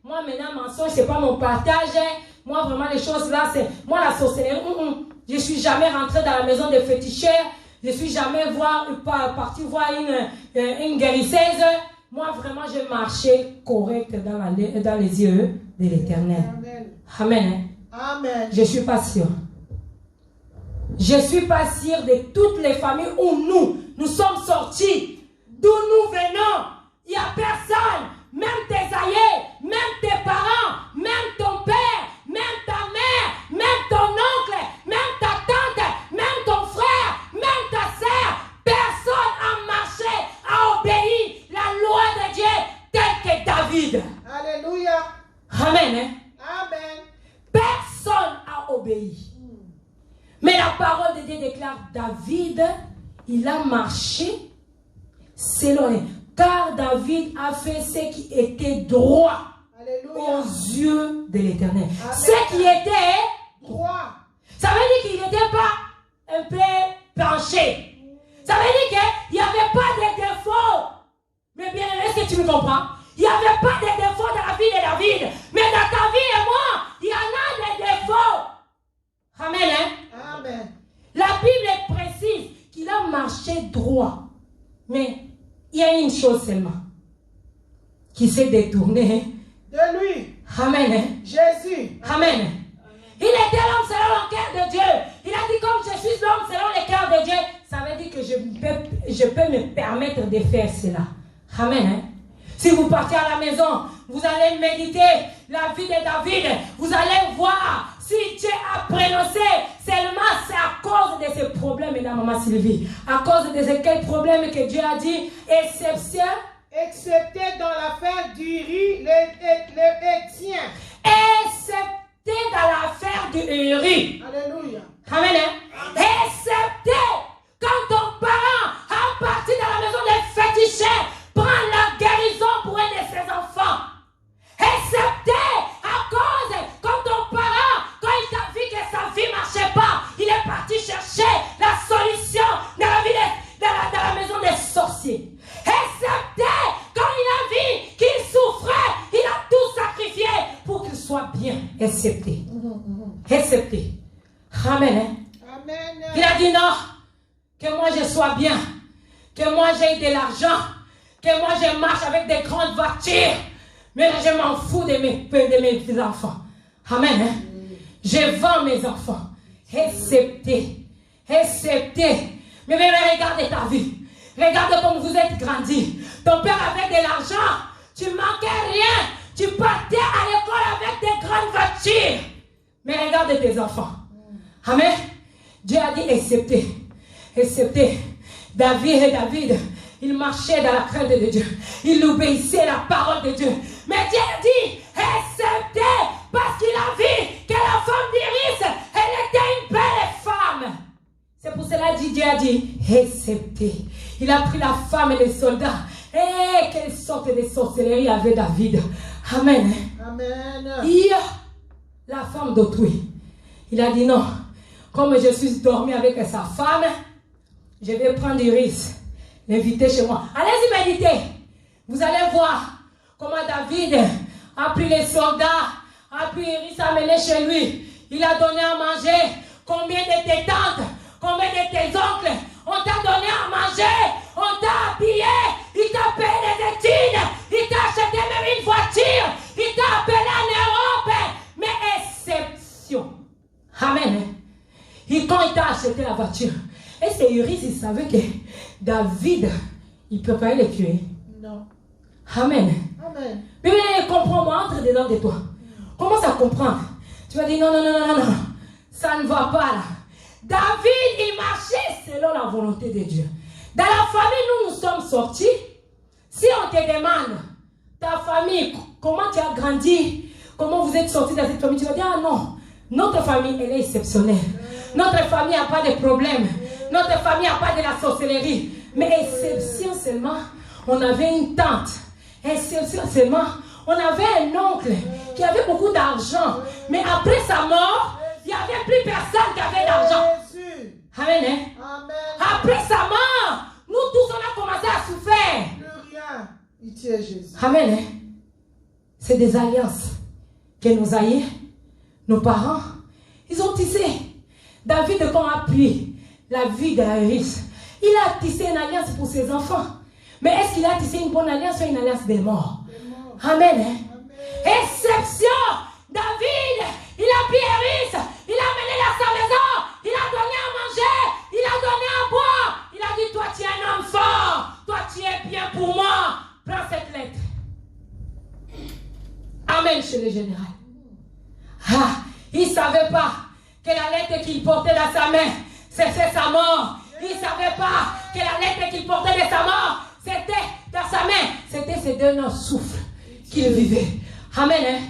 moi maintenant mensonge c'est pas mon partage, moi vraiment les choses là c'est, moi la sorcellerie, je suis jamais rentré dans la maison des féticheurs, je suis jamais parti voir une guérisseuse, moi vraiment je marchais correct dans les yeux de l'Éternel. Amen. Amen. Je suis pas sûr. Je suis pas sûr de toutes les familles où nous sommes sortis d'où nous venons. Il n'y a personne, même tes aïeux, même tes parents, même ton père, même ta mère, même ton oncle, même ta tante, même ton frère, même ta sœur. Personne a marché, a obéi la loi de Dieu telle que David. Alléluia. Amen. Hein? Amen. Personne a obéi. Mais la parole de Dieu déclare David, il a marché selon lui. Car David a fait ce qui était droit. Alléluia. Aux yeux de l'Éternel. Amen. Ce qui était Droit. Ça veut dire qu'il n'était pas un peu penché. Ça veut dire qu'il n'y avait pas de défauts. Mais bien, est-ce que tu me comprends? Il n'y avait pas de défauts dans la vie de David. Mais dans ta vie et moi, il y en a des défauts. Amen. Hein? Amen. La Bible précise qu'il a marché droit. Mais il y a une chose seulement qui s'est détournée. De lui. Amen. Hein? Jésus. Amen. Il était l'homme selon le cœur de Dieu. Il a dit comme je suis l'homme selon le cœur de Dieu. Ça veut dire que je peux me permettre de faire cela. Amen. Hein? Si vous partez à la maison, vous allez méditer la vie de David. Vous allez voir si Dieu a prononcé seulement c'est à cause de ces problèmes, mesdames, maman Sylvie. À cause de quel problème que Dieu a dit exception. Excepté dans l'affaire d'Uri, le Hétien. Excepté dans l'affaire du Uri. Alléluia. Amen. Hein? Excepté quand ton parent a parti dans la maison des féticheurs, prendre la guérison pour un de ses enfants. Excepté à cause quand ton parent, quand il t'a vu que sa vie ne marchait pas, il est parti chercher la solution dans la vie dans la maison des sorciers. Excepté quand il a vu qu'il souffrait, il a tout sacrifié pour qu'il soit bien. Excepté. Excepté. Amen. Hein? Amen. Il a dit non, que moi je sois bien, que moi j'ai de l'argent, que moi je marche avec des grandes voitures, mais je m'en fous de mes enfants. Amen. Hein? Je vends mes enfants. Excepté. Excepté. Mais regarde ta vie. Regarde comme vous êtes grandi. Ton père avait de l'argent. Tu manquais rien. Tu partais à l'école avec des grandes voitures. Mais regarde tes enfants. Amen. Dieu a dit excepté. Excepté. David, il marchait dans la crainte de Dieu. Il obéissait à la parole de Dieu. Mais Dieu a dit excepté parce qu'il a vu que la femme d'Iris, elle était une belle femme. C'est pour cela que Dieu a dit excepté. Il a pris la femme et les soldats. Et quelle sorte de sorcellerie avait David. Amen. Amen. La femme d'autrui. Il a dit non. Comme je suis dormi avec sa femme, je vais prendre Iris, l'inviter chez moi. Allez-y méditer. Vous allez voir comment David a pris les soldats, a pris Iris, a amené chez lui. Il a donné à manger. Combien de tes tantes, combien de tes oncles, on t'a donné à manger, on t'a habillé, il t'a payé des études, il t'a acheté même une voiture, il t'a appelé en Europe. Mais exception. Amen. Et quand il t'a acheté la voiture, est-ce que Iris, il savait que David, il ne peut pas le tuer? Non. Amen. Amen. Mais comprends-moi, entre dedans de toi. Commence à comprendre. Tu vas dire non, ça ne va pas là. David, il marchait selon la volonté de Dieu. Dans la famille, nous sommes sortis. Si on te demande, ta famille, comment tu as grandi, comment vous êtes sortis dans cette famille, tu vas dire, ah non, notre famille, elle est exceptionnelle. Notre famille n'a pas de problème. Notre famille n'a pas de la sorcellerie. Mais exception seulement, on avait une tante. Exception seulement, on avait un oncle qui avait beaucoup d'argent. Mais après sa mort, il n'y avait plus personne qui avait d'argent. Amen. Hein? Amen. Après sa mort, nous tous, on a commencé à souffrir. Plus rien. Il tient Jésus. Amen. Hein? C'est des alliances que nos aïeux, nos parents, ils ont tissé. David, quand on a pris la vie d'Iris, il a tissé une alliance pour ses enfants. Mais est-ce qu'il a tissé une bonne alliance ou une alliance des morts? Amen. Hein? Amen. Exception. David, il a pris Iris, il a mené à sa maison, il a donné à manger, il a donné à boire. Il a dit, toi tu es un homme fort, toi tu es bien. pour moi. Prends cette lettre. Amen, chez le général. Ah, il ne savait pas que la lettre qu'il portait dans sa main, c'était sa mort. Il ne savait pas que la lettre qu'il portait de sa mort, c'était dans sa main. C'était ces derniers souffles qu'il vivait. Amen, hein?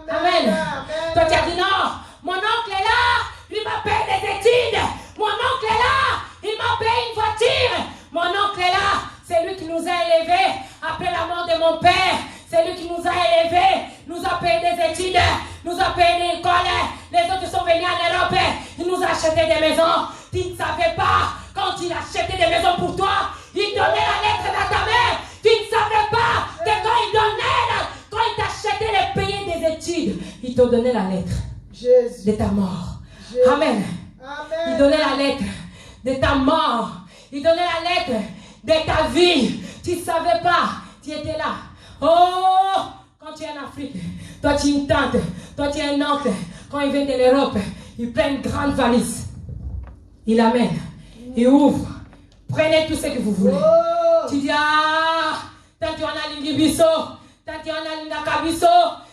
Amen. Toi, tu as dit non, mon oncle est là, il m'a payé des études. Mon oncle est là, il m'a payé une voiture. Mon oncle est là, c'est lui qui nous a élevés après la mort de mon père. C'est lui qui nous a élevés, nous a payé des études, nous a payé des écoles. Les autres sont venus en Europe, il nous a acheté des maisons. Tu ne savais pas, quand il achetait des maisons pour toi, il donnait la lettre dans ta main. Tu ne savais pas que quand il donnait, quand il t'achetait les payer des études, il te donnait la lettre de ta mort. Amen. Il donnait la lettre de ta mort. Il donnait la lettre de ta vie. Tu ne savais pas, tu étais là. Oh, quand tu es en Afrique, toi tu es une tante, toi tu es un oncle. Quand il vient de l'Europe, il prend une grande valise. Il amène, il ouvre. Prenez tout ce que vous voulez. Tu dis, ah, tant tu en as l'Ingibiso, tant tu en as l'Indakabiso,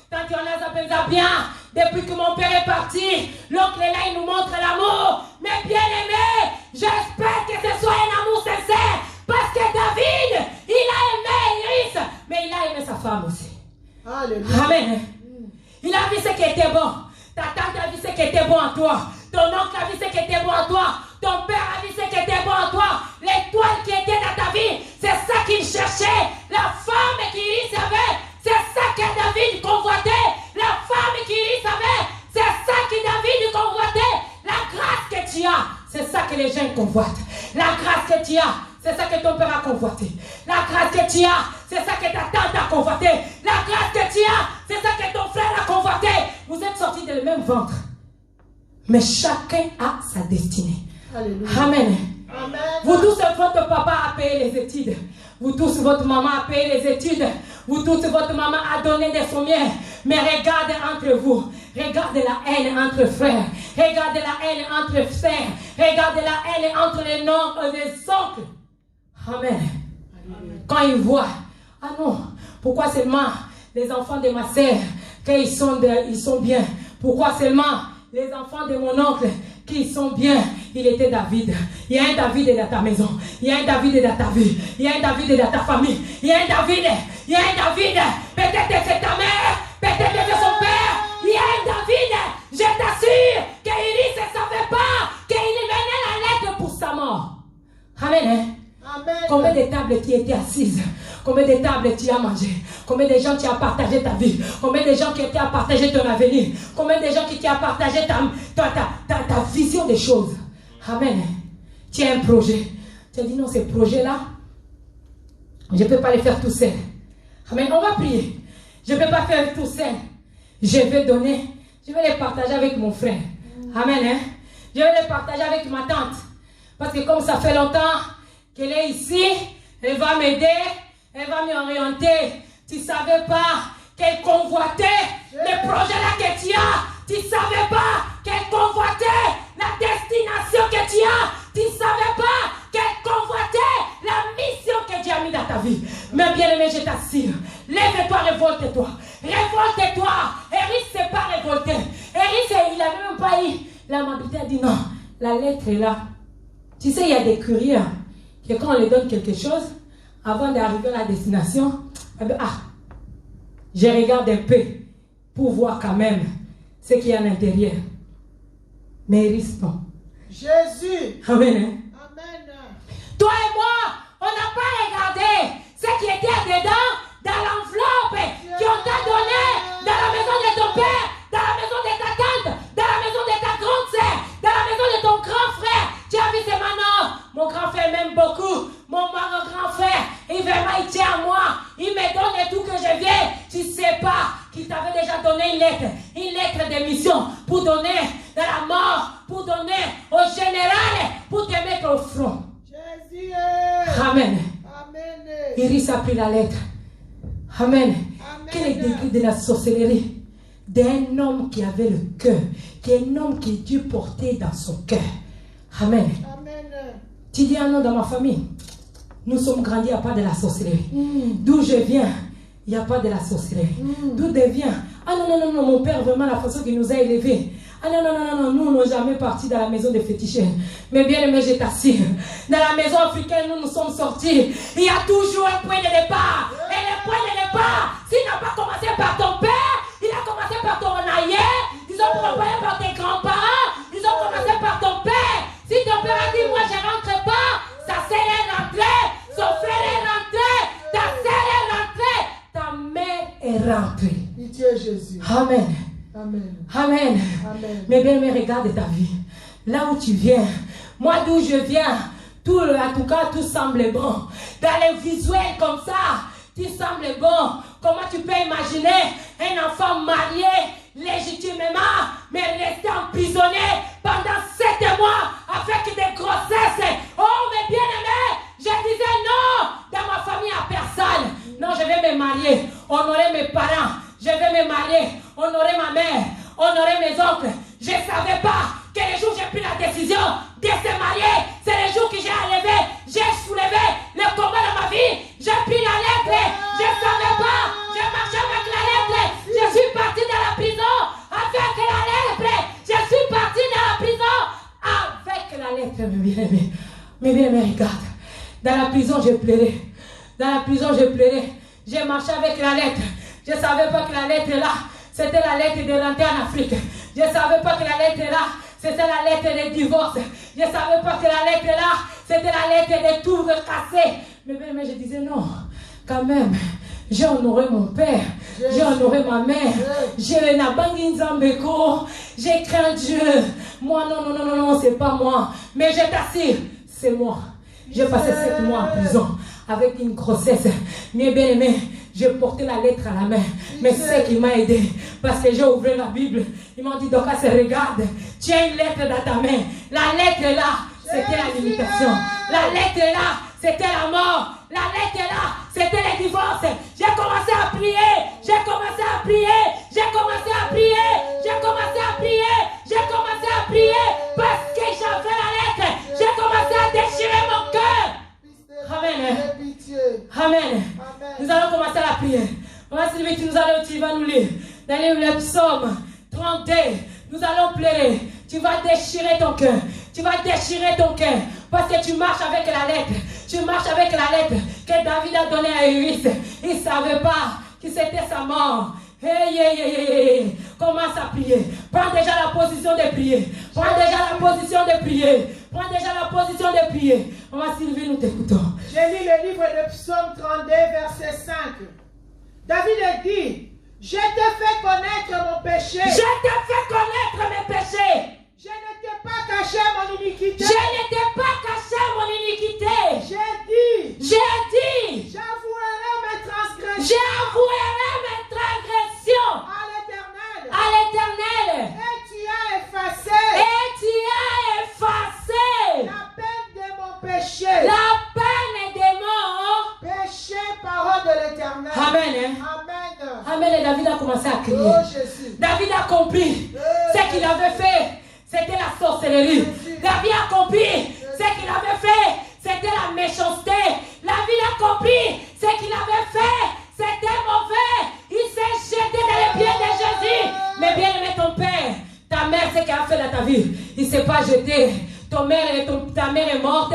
tant tu en as Zapenza bien. Depuis que mon père est parti, l'oncle est là, il nous montre l'amour. Mais bien aimé, j'espère que ce soit un amour sincère. Parce que David, il a aimé Iris, mais il a aimé sa femme aussi. Alléluia. Amen. Il a vu ce qui était bon. Ta tante a vu ce qui était bon en toi. Ton oncle a vu ce qui était bon en toi. Ton père a vu ce qui était bon en toi. L'étoile qui était dans ta vie, c'est ça qu'il cherchait. La femme qui Iris avait, c'est ça que David convoitait. La femme qui Iris avait, c'est ça que David convoitait. La grâce que tu as, c'est ça que les gens convoitent. La grâce que tu as, c'est ça que ton père a convoité. La grâce que tu as, c'est ça que ta tante a convoité. La grâce que tu as, c'est ça que ton frère a convoité. Vous êtes sortis du même ventre. Mais chacun a sa destinée. Alléluia. Amen. Amen. Vous tous, votre papa a payé les études. Vous tous, votre maman a payé les études. Vous tous, votre maman a donné des sommières. Mais regardez entre vous. Regardez la haine entre frères. Regardez la haine entre frères. Regardez la haine entre les noms et les oncles. Amen. Quand ils voient, ah non, pourquoi seulement les enfants de ma sœur, qu'ils sont bien? Pourquoi seulement les enfants de mon oncle, qui sont bien? Il était David. Il y a un David dans ta maison. Il y a un David dans ta vie. Il y a un David dans ta famille. Il y a un David. Il y a un David. Peut-être que c'est ta mère. Peut-être que c'est son père. Il y a un David. Je t'assure qu'Élie ne savait pas qu'il menait la lettre pour sa mort. Amen. Amen. Combien de tables qui étaient assises? Combien de tables tu as mangé? Combien de gens tu as partagé ta vie? Combien de gens qui t'ont partagé ton avenir? Combien de gens qui t'ont partagé ta vision des choses? Amen. Tu as un projet. Tu as dit non, ces projets-là, je ne peux pas les faire tout seul. Amen. On va prier. Je ne peux pas faire tout seul. Je vais donner. Je vais les partager avec mon frère. Amen. Hein? Je vais les partager avec ma tante. Parce que comme ça fait longtemps qu'elle est ici, elle va m'aider, elle va m'orienter. Tu ne savais pas qu'elle convoitait les projets-là que tu as. Tu ne savais pas qu'elle convoitait la destination que tu as. Tu ne savais pas qu'elle convoitait la mission que Dieu a mis dans ta vie. Mais bien aimé, je t'assure, lève-toi, révolte-toi. Révolte-toi. Éris ne s'est pas révolté. Éris, il n'avait même pas eu l'amabilité. Il a dit non, la lettre est là. Tu sais, il y a des courriers que quand on leur donne quelque chose, avant d'arriver à la destination, je regarde un peu pour voir quand même ce qu'il y a à l'intérieur. Mais Iris, non. Jésus. Amen. Amen. Toi et moi, on n'a pas regardé ce qui était dedans, dans l'enveloppe qu'on t'a donné dans la maison de ton père, dans la maison de ta tante, dans la maison de ta grande sœur, dans la maison de ton grand frère. Tu as vu, c'est maintenant. Mon grand frère m'aime beaucoup. Mon grand frère, il vraiment, il tient à moi. Il me donne tout que je viens. Tu ne sais pas qu'il t'avait déjà donné une lettre de mission pour donner de la mort, pour donner au général, pour te mettre au front. Jésus. Amen. Amen. Iris a pris la lettre. Amen. Quel est le décret de la sorcellerie? D'un homme qui avait le cœur, qui est un homme qui Dieu portait dans son cœur. Amen. Amen. Tu dis un nom dans ma famille? nous sommes grandis, il n'y a pas de la sorcellerie. D'où je viens, il n'y a pas de la sorcellerie. D'où je viens. Ah non, mon père, vraiment, la façon qu'il nous a élevés. Ah non, nous n'avons jamais parti dans la maison des féticheurs. Mais bien aimé, je t'assure, dans la maison africaine, nous sommes sortis. Il y a toujours un point de départ. Et le point de départ, s'il n'a pas commencé par ton père, il a commencé par ton aïeux, ils ont commencé par tes grands-parents, ils ont commencé par ton père. Si ton père a dit, moi je ne rentre pas, sa sœur est rentrée, son frère est rentré, ta sœur est rentrée, ta mère est rentrée. Pitié Jésus. Amen. Amen. Amen. Amen. Mais bien, mais regarde ta vie. Là où tu viens, moi d'où je viens, en tout cas, tout semble bon. Dans les visuels comme ça, tout semble bon. Comment tu peux imaginer un enfant marié légitimement, mais rester emprisonné pendant 7 mois avec des grossesses? Oh, mes bien-aimés, je disais non, dans ma famille, à personne. Non, je vais me marier, honorer mes parents. Je vais me marier, honorer ma mère, honorer mes oncles. Je ne savais pas que le jour où j'ai pris la décision de se marier, c'est le jour que j'ai soulevé le combat de ma vie. J'ai pris la lettre, je ne savais pas, j'ai marché avec la lettre. Je suis parti dans la prison avec la lettre. Je suis parti dans la prison avec la lettre, mes bien-aimés. Mes bien-aimés, regarde. Dans la prison, j'ai pleuré. Dans la prison, j'ai pleuré. J'ai marché avec la lettre. Je ne savais pas que la lettre là, c'était la lettre de rentrer en Afrique. Je ne savais pas que la lettre là, c'était la lettre de divorce. Je ne savais pas que la lettre là, c'était la lettre de tout recasser. Mais je disais non, quand même, j'ai honoré mon père, j'ai honoré ma mère, j'ai n'abandonné Zambeko, j'ai craint Dieu. Moi, non, c'est pas moi. Mais je t'assure, c'est moi. J'ai passé 7 mois en prison avec une grossesse. Mais bien aimé, j'ai porté la lettre à la main. Mais c'est ce qui m'a aidé. Parce que j'ai ouvert la Bible. Ils m'ont dit, Dorcas, regarde, tu as une lettre dans ta main. La lettre là, c'était la limitation. La lettre là, c'était la mort. La lettre là, c'était le divorce. J'ai commencé à prier. J'ai commencé à prier. J'ai commencé à prier. J'ai commencé à prier. J'ai commencé à prier. Parce que j'avais la lettre. J'ai commencé à déchirer mon cœur. Amen. Amen. Nous allons commencer la prière. Maman Sylvie, tu vas nous lire. Dans le psaume 32, nous allons pleurer. Tu vas déchirer ton cœur. Tu vas déchirer ton cœur. Parce que tu marches avec la lettre. Tu marches avec la lettre que David a donnée à Iris. Il ne savait pas que c'était sa mort. Hey. Commence à prier. Prends déjà la position de prier. Prends déjà la position de prier. Prends déjà la position de prier. Maman Sylvie, nous t'écoutons. J'ai lu le livre de Psaume 32, verset 5. David a dit, je t'ai fait connaître mon péché. Je t'ai fait connaître mes péchés. Je ne t'ai pas caché mon iniquité. Je ne t'ai pas caché mon iniquité. J'ai dit, j'avouerai mes transgressions. J'avouerai mes transgressions à l'Éternel. Et tu as effacé la peine de mon péché. La peine de mon péché, parole de l'Éternel. Amen. Amen. Et David a commencé à crier. Oh, Jésus. David a compris ce qu'il avait fait. C'était la sorcellerie. David a compris ce qu'il avait fait. C'était la méchanceté. David a compris ce qu'il avait fait. C'était mauvais. Il s'est jeté dans les pieds de Jésus. Mais bien aimé ton père, ta mère, ce qu'elle a fait dans ta vie, il ne s'est pas jeté. Ta mère est morte.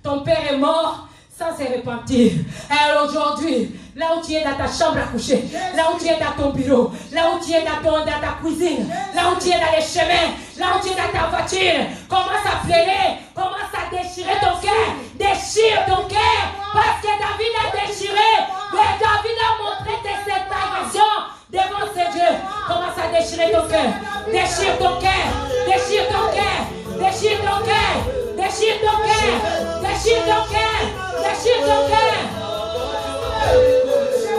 Ton père est mort. Sans se repentir. Et aujourd'hui, là où tu es dans ta chambre à coucher, là où tu es dans ton bureau, là où tu es dans ta cuisine, là où tu es dans les chemins, là où tu es dans ta voiture, commence à pleurer, commence à déchirer ton cœur, déchire ton cœur, parce que David a déchiré, mais David a montré cette agression devant ses dieux. Commence à déchirer ton cœur, déchire ton cœur, déchire ton cœur, déchire ton cœur, déchire ton cœur, déchire ton cœur, déchire ton cœur.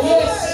Yes.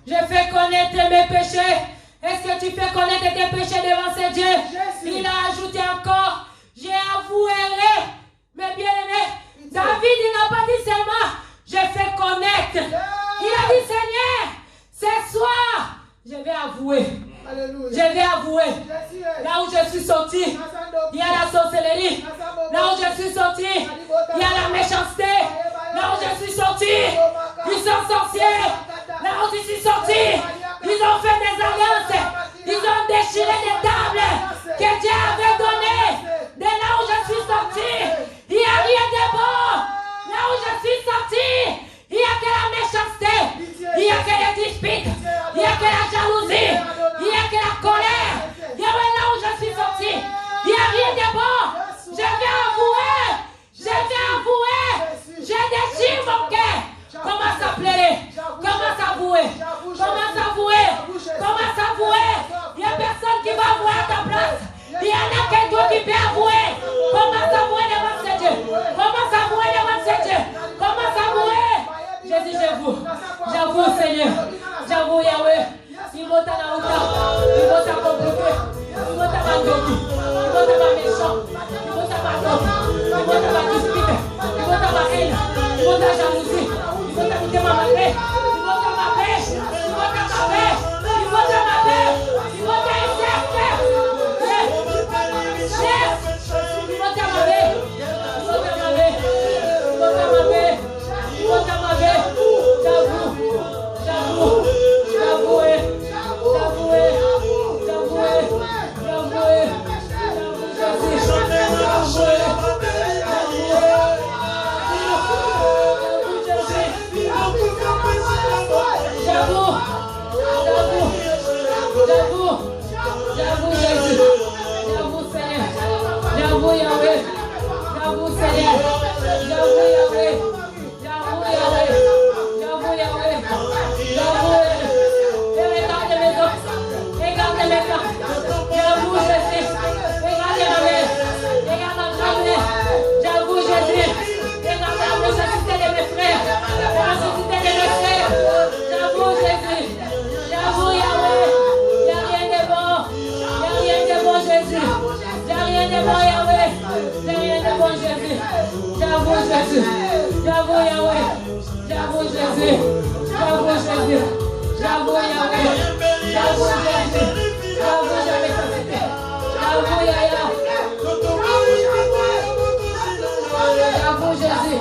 Je fais connaître mes péchés. Est-ce que tu fais connaître tes péchés devant ce Dieu? Il a ajouté encore, j'ai avoué. Mais bien aimé, David, il n'a pas dit seulement, je fais connaître. Il a dit, Seigneur, ce soir, je vais avouer. Je vais avouer. Là où je suis sorti, il y a la sorcellerie. Là où je suis sorti, il y a la méchanceté. Là où je suis sorti, ils sont sorciers. Là où je suis sorti, ils ont fait des alliances. Ils ont déchiré des tables que Dieu avait données. De là où je suis sorti, il n'y a rien de bon. Là où je suis sorti, il n'y a que la méchanceté. Il n'y a que les disputes. Il n'y a que la jalousie. Il n'y a que la colère. Il y a là où je suis sorti, il n'y a rien de bon. Je vais avouer. Je vais avouer. Je déchire mon cœur. Comment ça plairait? Comment s'avouer? Comment s'avouer? Comment s'avouer? Il n'y a personne qui va avouer à ta place. Il y en a que toi qui peux avouer. Comment s'avouer devant ce Dieu? Comment s'avouer devant ce Dieu? Comment s'avouer? Jésus, j'avoue. J'avoue, Seigneur. J'avoue, Yahweh. Il va t'en avoir. Il va t'en compliquer. Il va t'en mandoki. Il va t'en méchant. Il va t'en mandoki. Il va t'en dispute. Il va t'en haine. Il va t'en jalousie. Il va t'en quitter ma paix. Il va t'en ma paix. Il va t'en ma paix. Il va t'en ma paix. Il va t'en incertain. Il va t'en ma paix. Il va t'en ma paix. Il va t'en ma paix. Il va t'en ma paix. J'avoue. J'avoue. J'avoue. J'avoue Jésus, j'avoue Seigneur, j'avoue Yahweh, j'avoue Seigneur, j'avoue Yahweh, j'avoue Yahweh, j'avoue Yahweh, j'avoue. Et regarde mes os, regarde mes pas, j'avoue Jésus, regarde ma mère, regarde ma grand-mère, j'avoue Jésus, regarde la nécessité de mes frères, la nécessité de mes frères, j'avoue Jésus, j'avoue Yahweh. Jésus, j'ai rien de bon Yahweh, j'ai rien de bon Jésus, j'avoue Jésus, j'avoue Yahweh, j'avoue Jésus, j'avoue Jésus, j'avoue Yahweh, j'avoue Jésus, j'avoue jamais capacité, j'avoue Yahya, j'avoue Jésus,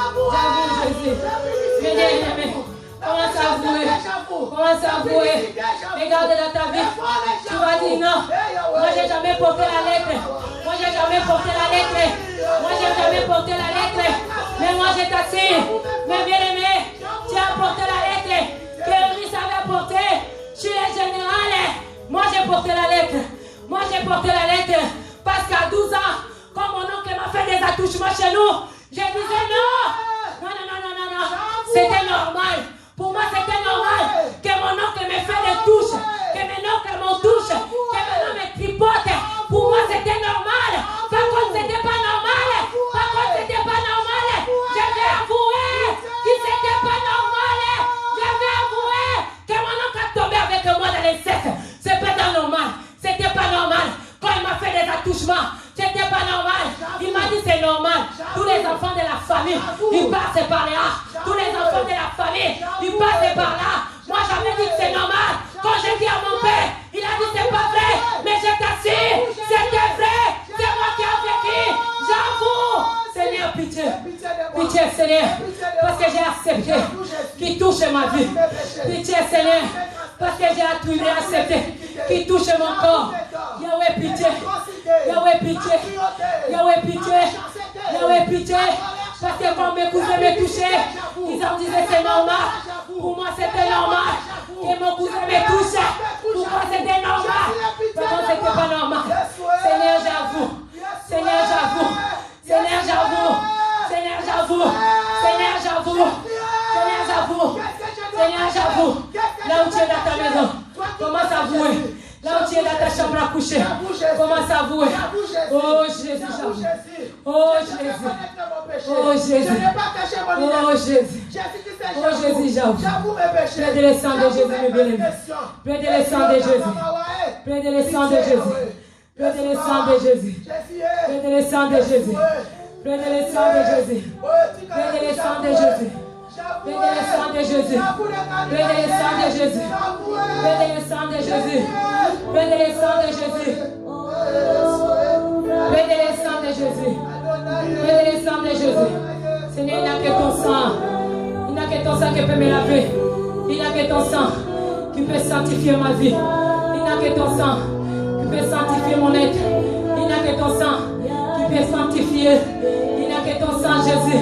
j'avoue Jésus, mes bien-aimés. Commence à avouer. Commence à avouer. Regarde dans ta vie. Tu vas dire non. Moi, j'ai jamais porté la lettre. Moi, j'ai jamais porté la lettre. Moi, j'ai jamais porté la lettre. Mais moi, je t'assure. Mais bien aimé, tu as porté la lettre. Que Eunice avait porté. Tu es général. Moi, j'ai porté la lettre. Moi, j'ai porté la lettre. Parce qu'à 12 ans, comme attouchement chez nous. Je disais non. Non. C'était normal. Pour moi, c'était normal que mon oncle me fait des touches, que mon oncle m'en touche, que mon oncle me tripote. Pour moi, c'était normal. Par contre, c'était pas normal. Je vais avouer que c'était pas normal. Je vais avouer que mon oncle a tombé avec moi dans les secs. C'est pas normal. C'était pas normal. Quand il m'a fait des attouchements, c'était pas normal. Il m'a dit c'est normal. Tous les enfants de la famille, ils passent par là. Tous les enfants de la famille, ils passent par là. Moi j'avais dit que c'est normal. Quand j'ai dit à mon père, il a dit c'est pas vrai. Mais je t'assure, c'était vrai. C'est moi qui ai vécu. J'avoue. Seigneur, pitié. Pitié, Seigneur. Parce que j'ai accepté qu'il touche ma vie. Pitié, Seigneur. Parce que j'ai accepté qu'il touche mon corps. Yahweh, pitié. Yahweh, pitié. Yahweh, pitié. Yahweh, pitié. Parce que quand mes cousins me touchaient, ils en disaient c'est normal. Pour moi, c'était normal. Et mon cousin me touche. Pour moi, c'était normal. Par contre, c'était pas normal. Seigneur, j'avoue. Seigneur, j'avoue. Seigneur, j'avoue. Seigneur, j'avoue. Seigneur, j'avoue. Seigneur, j'avoue. Seigneur, j'avoue. Là où tu es dans ta maison, commence à avouer. Là où tu es dans ta chambre à coucher, commence à avouer. Oh Jésus, j'avoue. Oh Jésus. Oh Jésus. Oh Jésus. Oh Jésus, j'avoue. Plaide le sang de Jésus, mes bien-aimés. Plaide le sang de Jésus. Plaide le sang de Jésus. Plaide le sang de Jésus. Plaide le sang de Jésus. Plaide le sang de Jésus. Plaide le sang de Jésus. Plaide le sang de Jésus. Plaide le sang de Jésus. Plaide le sang de Jésus. Plaide le sang de Jésus. Plaide le sang de Jésus. Plaide le sang de Jésus. Seigneur, il n'y a que ton sang. Il n'y a que ton sang qui peut me laver. Il n'y a que ton sang qui peut sanctifier ma vie. Il n'y a que ton sang qui peut sanctifier mon être. Il n'y a que ton sang qui peut sanctifier. Il n'y a que ton sang, Jésus.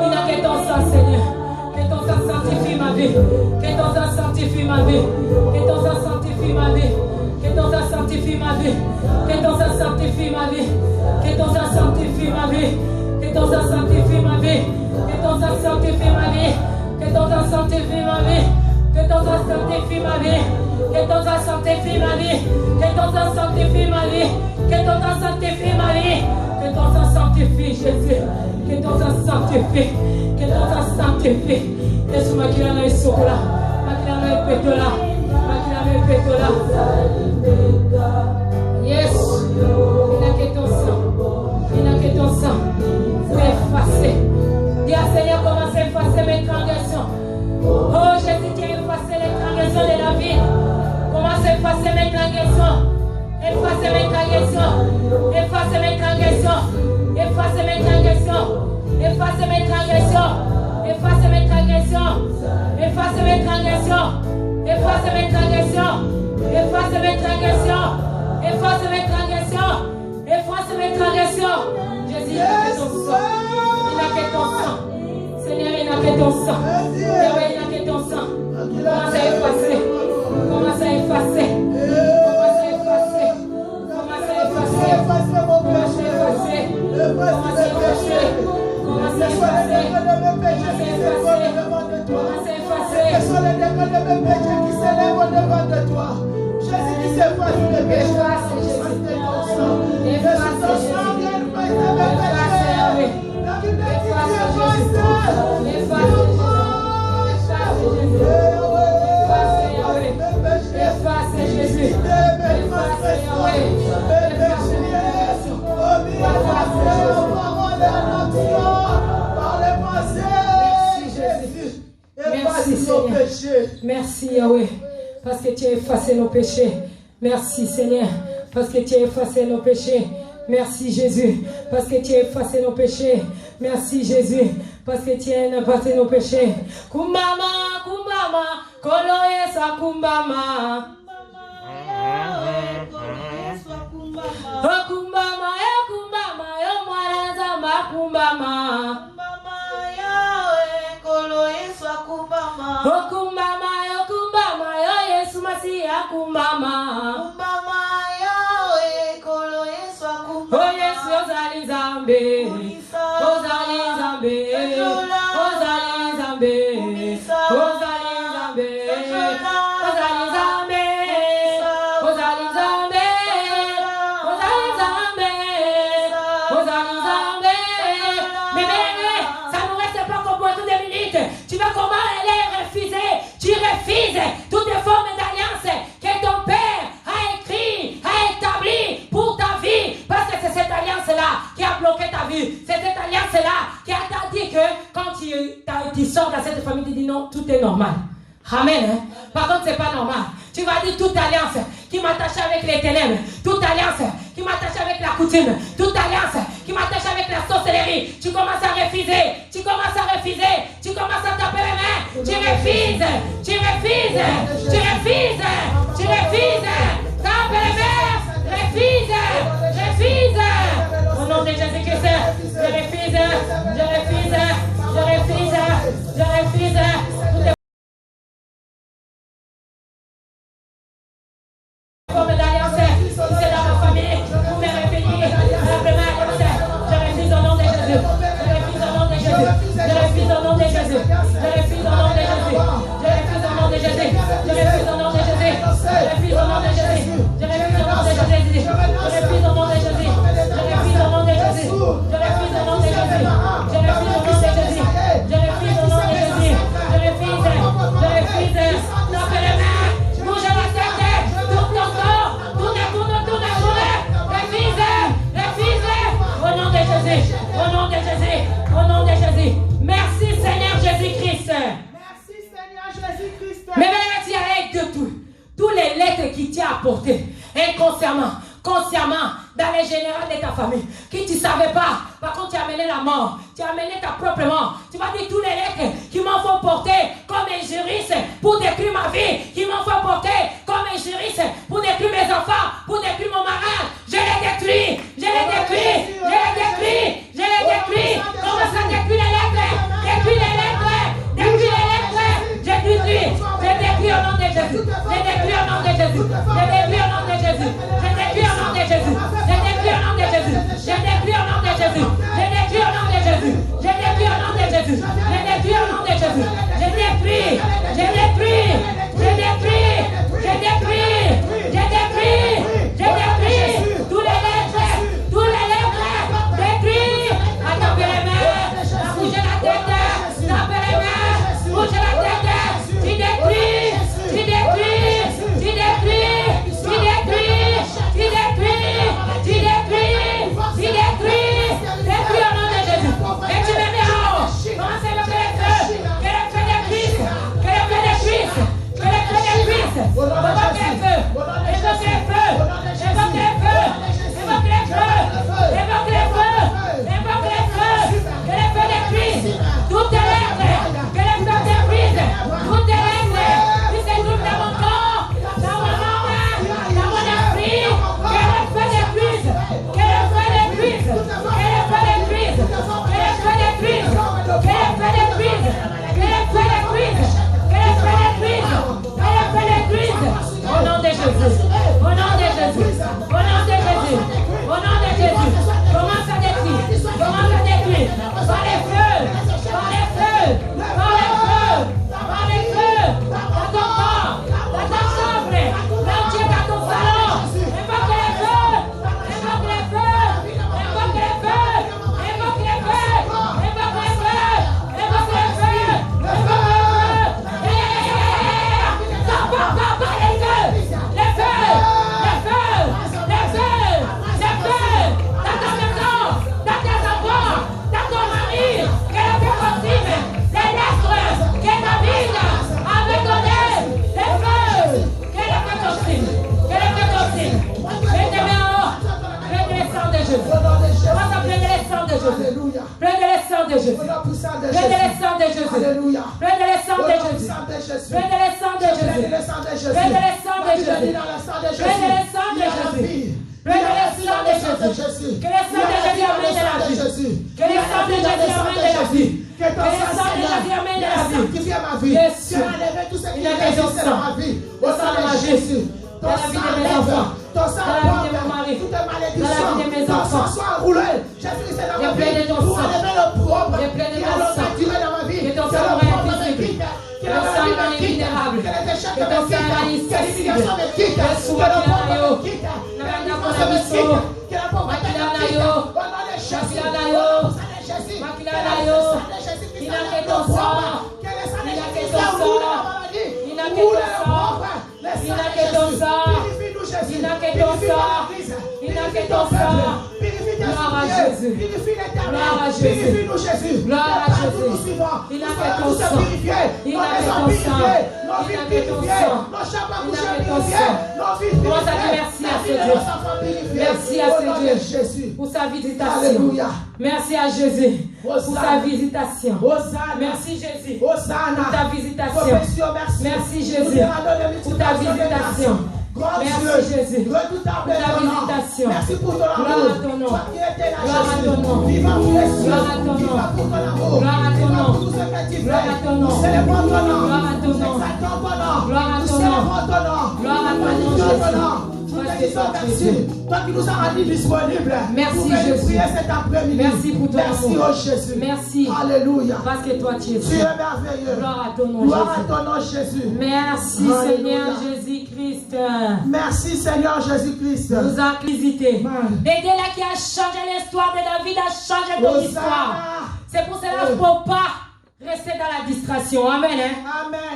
Il n'y a que ton sang, Seigneur. Que ton sang sanctifie ma vie. Que ton sang sanctifie ma vie. Que ton sang sanctifie ma vie. Que ton sang sanctifie ma vie. Que ton sang sanctifie ma vie. Que ton sang sanctifie ma vie. Que ton sang sanctifie ma vie. Que ton sang sanctifie ma vie. Que ton sang sanctifie ma vie. Que ton sang sanctifie ma vie. Que ton sang sanctifie ma vie. Que ton sang sanctifie ma vie. Que ton sang sanctifie ma vie. Que ton sang sanctifie Jésus. Que ton sang sanctifie. Que ton sang sanctifie. Yesu makila na isokola. Makila na epetola. Makila na epetola. Yes. Il n'a que ton sang. Il n'a que ton sang. Pour effacer. Dis à Seigneur, commence à effacer mes transgressions. Oh Jésus, tu as effacé les transgressions de la vie. Commence à effacer mes transgressions. Effacer mes transgressions. Effacer mes transgressions. Effacer mes transgressions. Effacer mes transgressions. Effacer mes transgressions. Effacer mes transgressions. Effacer mes transgressions. Effacer mes transgressions. Effacer mes transgressions. Effacer mes transgressions. Jésus, il n'a que ton sang. Il n'a que ton sang. Seigneur, il n'a que ton sang. Yahweh, il n'a que ton sang. Commence à effacer. Commence à effacer. Commence à effacer. Commence à effacer. Commence à effacer. Commence à effacer. Commence à effacer. Commence à effacer. Quels sont les démons de mes péchés qui s'élèvent au-devant de toi? Jésus qui s'efface de mes péchés. Efface ton sang. Efface ton sang. La Bible dit qu'il efface. Efface Jésus. Efface Merci Seigneur. Merci Yahweh. Parce que tu as effacé nos péchés. Merci Seigneur. Parce que tu as effacé nos péchés. Merci Jésus. Parce que tu as effacé nos péchés. Merci Jésus. Parce que tu as effacé nos péchés. Kumbama, kumbama, koloyesa kumbama. Oh kumbama, yo mwaranza ma kumbama. Oh kumbama, yo Yesu Masiya kumbama. Oh Yesu ozali Nzambe. bloqué ta vie. C'est cette alliance-là qui t'a dit que quand tu sors de cette famille, tu dis non, tout est normal. Amen. Hein? Par contre, c'est pas normal. Tu vas dire toute alliance qui m'attache avec les ténèbres, toute alliance qui m'attache avec la coutume, toute alliance qui m'attache avec la sorcellerie. Tu commences à refuser, tu commences à refuser, tu commences à taper les mains, tu refuses, tu refuses, tu refuses, tu refuses, tape les mains, refuse, refuse. Au nom de Jésus-Christ, je refuse, je refuse, je refuse, je refuse. Forme d'alliance, si c'est dans ma famille, vous me répétez la première alliance. Je refuse au nom de Jésus. Je refuse au nom de Jésus. Je refuse au nom de Jésus. Je refuse au nom de Jésus. Je refuse au nom de Jésus. Je refuse au nom de Jésus. Je refuse au nom de Jésus. Je refuse au nom de Jésus. Je refuse au nom de Jésus. Je refuse au nom de Jésus. Je refuse au nom de Jésus. Je refuse au nom de Jésus. Je refuse au nom de Jésus. Je refuse. Je refuse. Tapez les mains. Bougez la tête. Tourne ton corps. Au nom de Jésus, au nom de Jésus, au nom de Jésus. Merci Seigneur Jésus-Christ. Merci Seigneur Jésus-Christ. Mais merci avec de tout. Tous les lettres qui t'ont apporté, inconsciemment, consciemment, dans les générales de ta famille, qui tu ne savais pas. Par contre, tu as amené la mort, tu as amené ta propre mort. Tu vas dire tous les lettres qui m'ont fait porter comme injuriste pour détruire ma vie, qui m'ont fait porter comme injuriste pour détruire mes enfants, pour détruire mon mariage. Je les détruis, je les détruis, je les détruis, je les détruis. Commence à détruire les lettres, détruis les lettres, détruis les lettres. Je détruis au nom de Jésus, je détruis au nom de Jésus, je détruis au nom de Jésus, je détruis au nom de Jésus, je détruis au nom de Jésus, je détruis au nom de Jésus, je détruis au nom de Jésus, je détruis au nom de Jésus, je détruis au nom de Jésus, je détruis, je détruis, je détruis, je détruis, je détruis, je détruis, tous les lettres, détruis, à taper les mains, à bouger la tête, taper les mains, bouger la tête, tu détruis, tu détruis, tu détruis, tu détruis, tu détruis, tu détruis, tu détruis, détruis au nom de Jésus. Et tu me mets en haut. Commencez à lever les feux. Que le feu des cuisses. Que le feu des cuisses. Que le feu des cuisses. Évoque les feux. Évoque les feux. Évoque les feux. Évoque les feux. Évoque les feux. Évoque les feux. Que le feu des cuisses. Toutes les lettres. Que le feu des cuisses. Toutes les lettres. Qui se trouvent dans mon corps. Dans mon âme. Dans mon esprit. Que le feu des cuisses. Que le feu des cuisses. Que le feu des cuisses. Que le feu des cuisses. Que le feu des cuisses. Que le feu des cuisses. Que le feu des cuisses. Que le feu des cuisses. Au nom de Jésus. Au nom de Jésus. Au nom de Jésus. Au nom de Jésus. Commence à détruire. Commence à détruire. Par les feux. Par les feux. Par les feux. Par les feux. Dans ton corps. Dans ta chambre. Là où tu es dans ton salon. Évoque les feux. Évoque les feux. Évoque les feux. Évoque les feux. Évoque les feux. Évoque les feux. Évoque les feux. Prenez le sang de Jésus. Prenez le sang de Jésus. Prenez le sang de Jésus. Prenez le sang de Jésus. Prenez le sang de Jésus. Prenez le sang de Jésus. Prenez le sang de Jésus. Prenez le sang de Jésus. Que le sang de Jésus amène la vie. Que le sang de Jésus amène la vie. Que le sang de Jésus amène la vie. Jésus. Il a fait ton sang. Au sang de Jésus. Dans la vie de mes enfants. Dans la vie de mon mari. Dans la vie de mes enfants. Je plaide ton sang. Je plaide ton sang. Que ton sang rend invisible. Que ton sang rend invulnérable. Que ton sang rend inaccessible. Que sois Kilanayo. Naganda Konamiso. Makilanayo. Makilanayo. Makilanayo. Il n'a que ton sang. Il n'a que ton sang. Il n'a que ton sang. Il n'a que ton sang. Il n'a que ton sang. Il n'a que ton sang. Gloire à Jésus. Jésus. Purifie l'éternel. Gloire à Jésus. Purifie-nous, Jésus. Gloire à Jésus. Nous suivons. Il a Nous fait serons ton tous sang. purifiés. Il Nos a fait maisons ton sang. purifiées. Nos Il vies a fait ton purifiées. sang. Nos chambres à Il a coucher fait ton purifiées. sang. Nos vies Commence à purifiées. dire merci à La ce vie de Dieu. nos enfants purifiés. Merci à Au ce nom Dieu. de Jésus. Pour sa visitation. Alléluia. Merci à Jésus. Pour Hosanna. sa visitation. Hosanna. Merci Jésus. Hosanna. Pour ta visitation. Profession, merci. Merci Nous Jésus. te rendons Pour ta visitation. Grand Merci Dieu, Jésus. redoutable Pour ta ton nom. visitation. Merci pour ton Gloire amour. à ton nom. Toi qui étais là, Gloire à Jésus. ton nom. Vivant pour les cieux. Gloire à ton nom. Vivant pour ton amour. Gloire à ton Vivant nom. pour tout ce que tu fais. Gloire à ton nom. Nous célébrons ton nom. Gloire à ton Nous nom. exaltons ton nom. Gloire à Nous ton nom. célébrons ton nom. Gloire à Nous ton nom, magnifions ton Jésus. nom. Nous Parce te que disons toi, merci. Jésus. Toi qui nous as rendus disponibles. Merci, pour venir Jésus. prier cet après-midi. Merci pour ton Merci, amour. oh Jésus. Merci. Alléluia. Parce que toi tu es Tu Dieu. es merveilleux. Gloire à ton nom, Gloire à Jésus. ton nom, Jésus. Merci Alléluia. Seigneur Jésus-Christ. Merci, Seigneur Jésus-Christ. Nous a visité. Amen. L'aider là qui a changé l'histoire de David a changé ton Hosanna. histoire. C'est pour cela qu'il ne faut pas rester dans la distraction. Amen. Hein?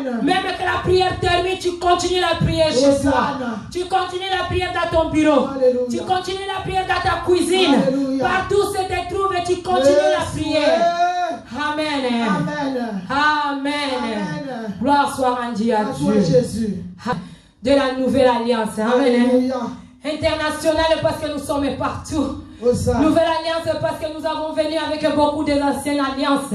Amen. Même que la prière termine, tu continues la prière chez toi. Hosanna. Tu continues la prière dans ton bureau. Alléluia. Tu continues la prière dans ta cuisine. Alléluia. Partout où tu te trouves et tu continues la prière. Amen. Amen. Amen. Amen. Gloire soit rendue à À toi, Dieu. Jésus. De la nouvelle alliance. Amen. Alléluia. Internationale parce que nous sommes partout. Hosanna. Nouvelle alliance parce que nous avons venu avec beaucoup des anciennes alliances.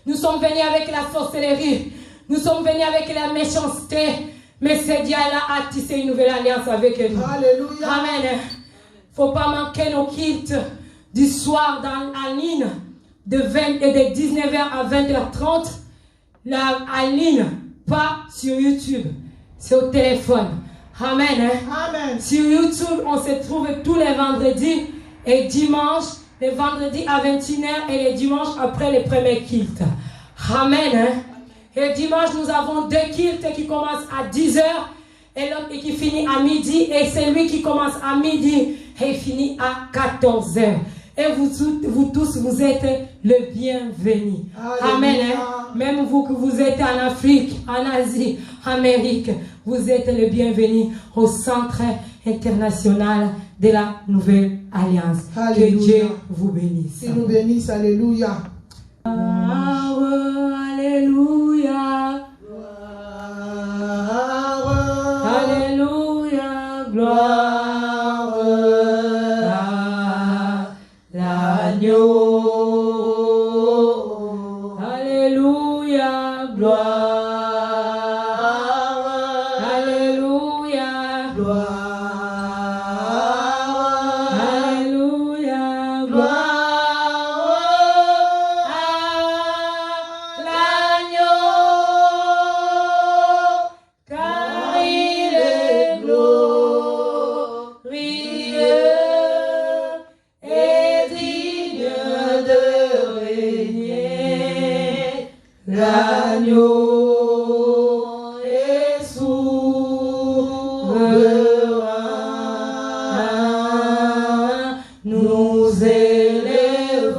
Nous sommes venus avec la sorcellerie. Nous sommes venus avec la méchanceté. Mais ce Dieu-là a tissé une nouvelle alliance avec nous. Alléluia. Amen. Faut pas manquer nos cultes du soir en ligne de 19h à 20h30. En ligne, pas sur YouTube. C'est au téléphone. Amen. Amen. Sur YouTube, on se trouve tous les vendredis et dimanches, les vendredis à 21h et les dimanches après les premiers cultes. Amen. Et dimanche, nous avons 2 cultes qui commencent à 10h et l'autre qui finit à midi. Et celui qui commence à midi et finit à 14h. Et vous tous, vous êtes le bienvenu. Amen. Même vous que vous êtes en Afrique, en Asie, en Amérique, vous êtes le bienvenu au Centre international de la Nouvelle Alliance. Alléluia. Que Dieu vous bénisse. Qu'il nous bénisse. Alléluia. Alléluia. Alléluia. Gloire à l'agneau. Alléluia. Gloire. Alléluia. Gloire. Alléluia. Gloire à l'agneau. Car il est glorieux et digne de régner. L'agneau est souverain. Nous élevons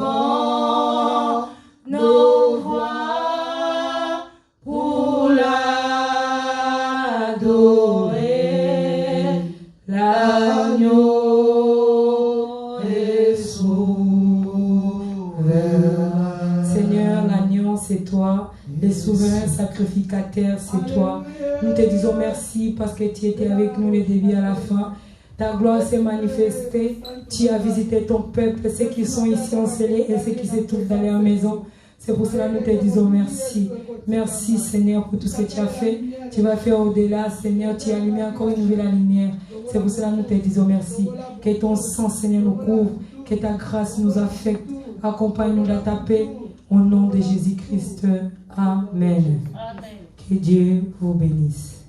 nos voix pour l'adorer. L'agneau est souverain. Seigneur, l'agneau, c'est toi. Le souverain sacrificateur, c'est toi. Nous te disons merci parce que tu étais avec nous le début à la fin. Ta gloire s'est manifestée. Tu as visité ton peuple, ceux qui sont ici encelés et ceux qui se trouvent dans leur maison. C'est pour cela que nous te disons merci. Merci Seigneur pour tout ce que tu as fait. Tu vas faire au-delà, Seigneur. Tu as allumé encore une nouvelle lumière. C'est pour cela que nous te disons merci. Que ton sang, Seigneur, nous couvre. Que ta grâce nous affecte. Accompagne-nous dans ta paix. Au nom de Jésus-Christ. Amen. Que Dieu vous bénisse.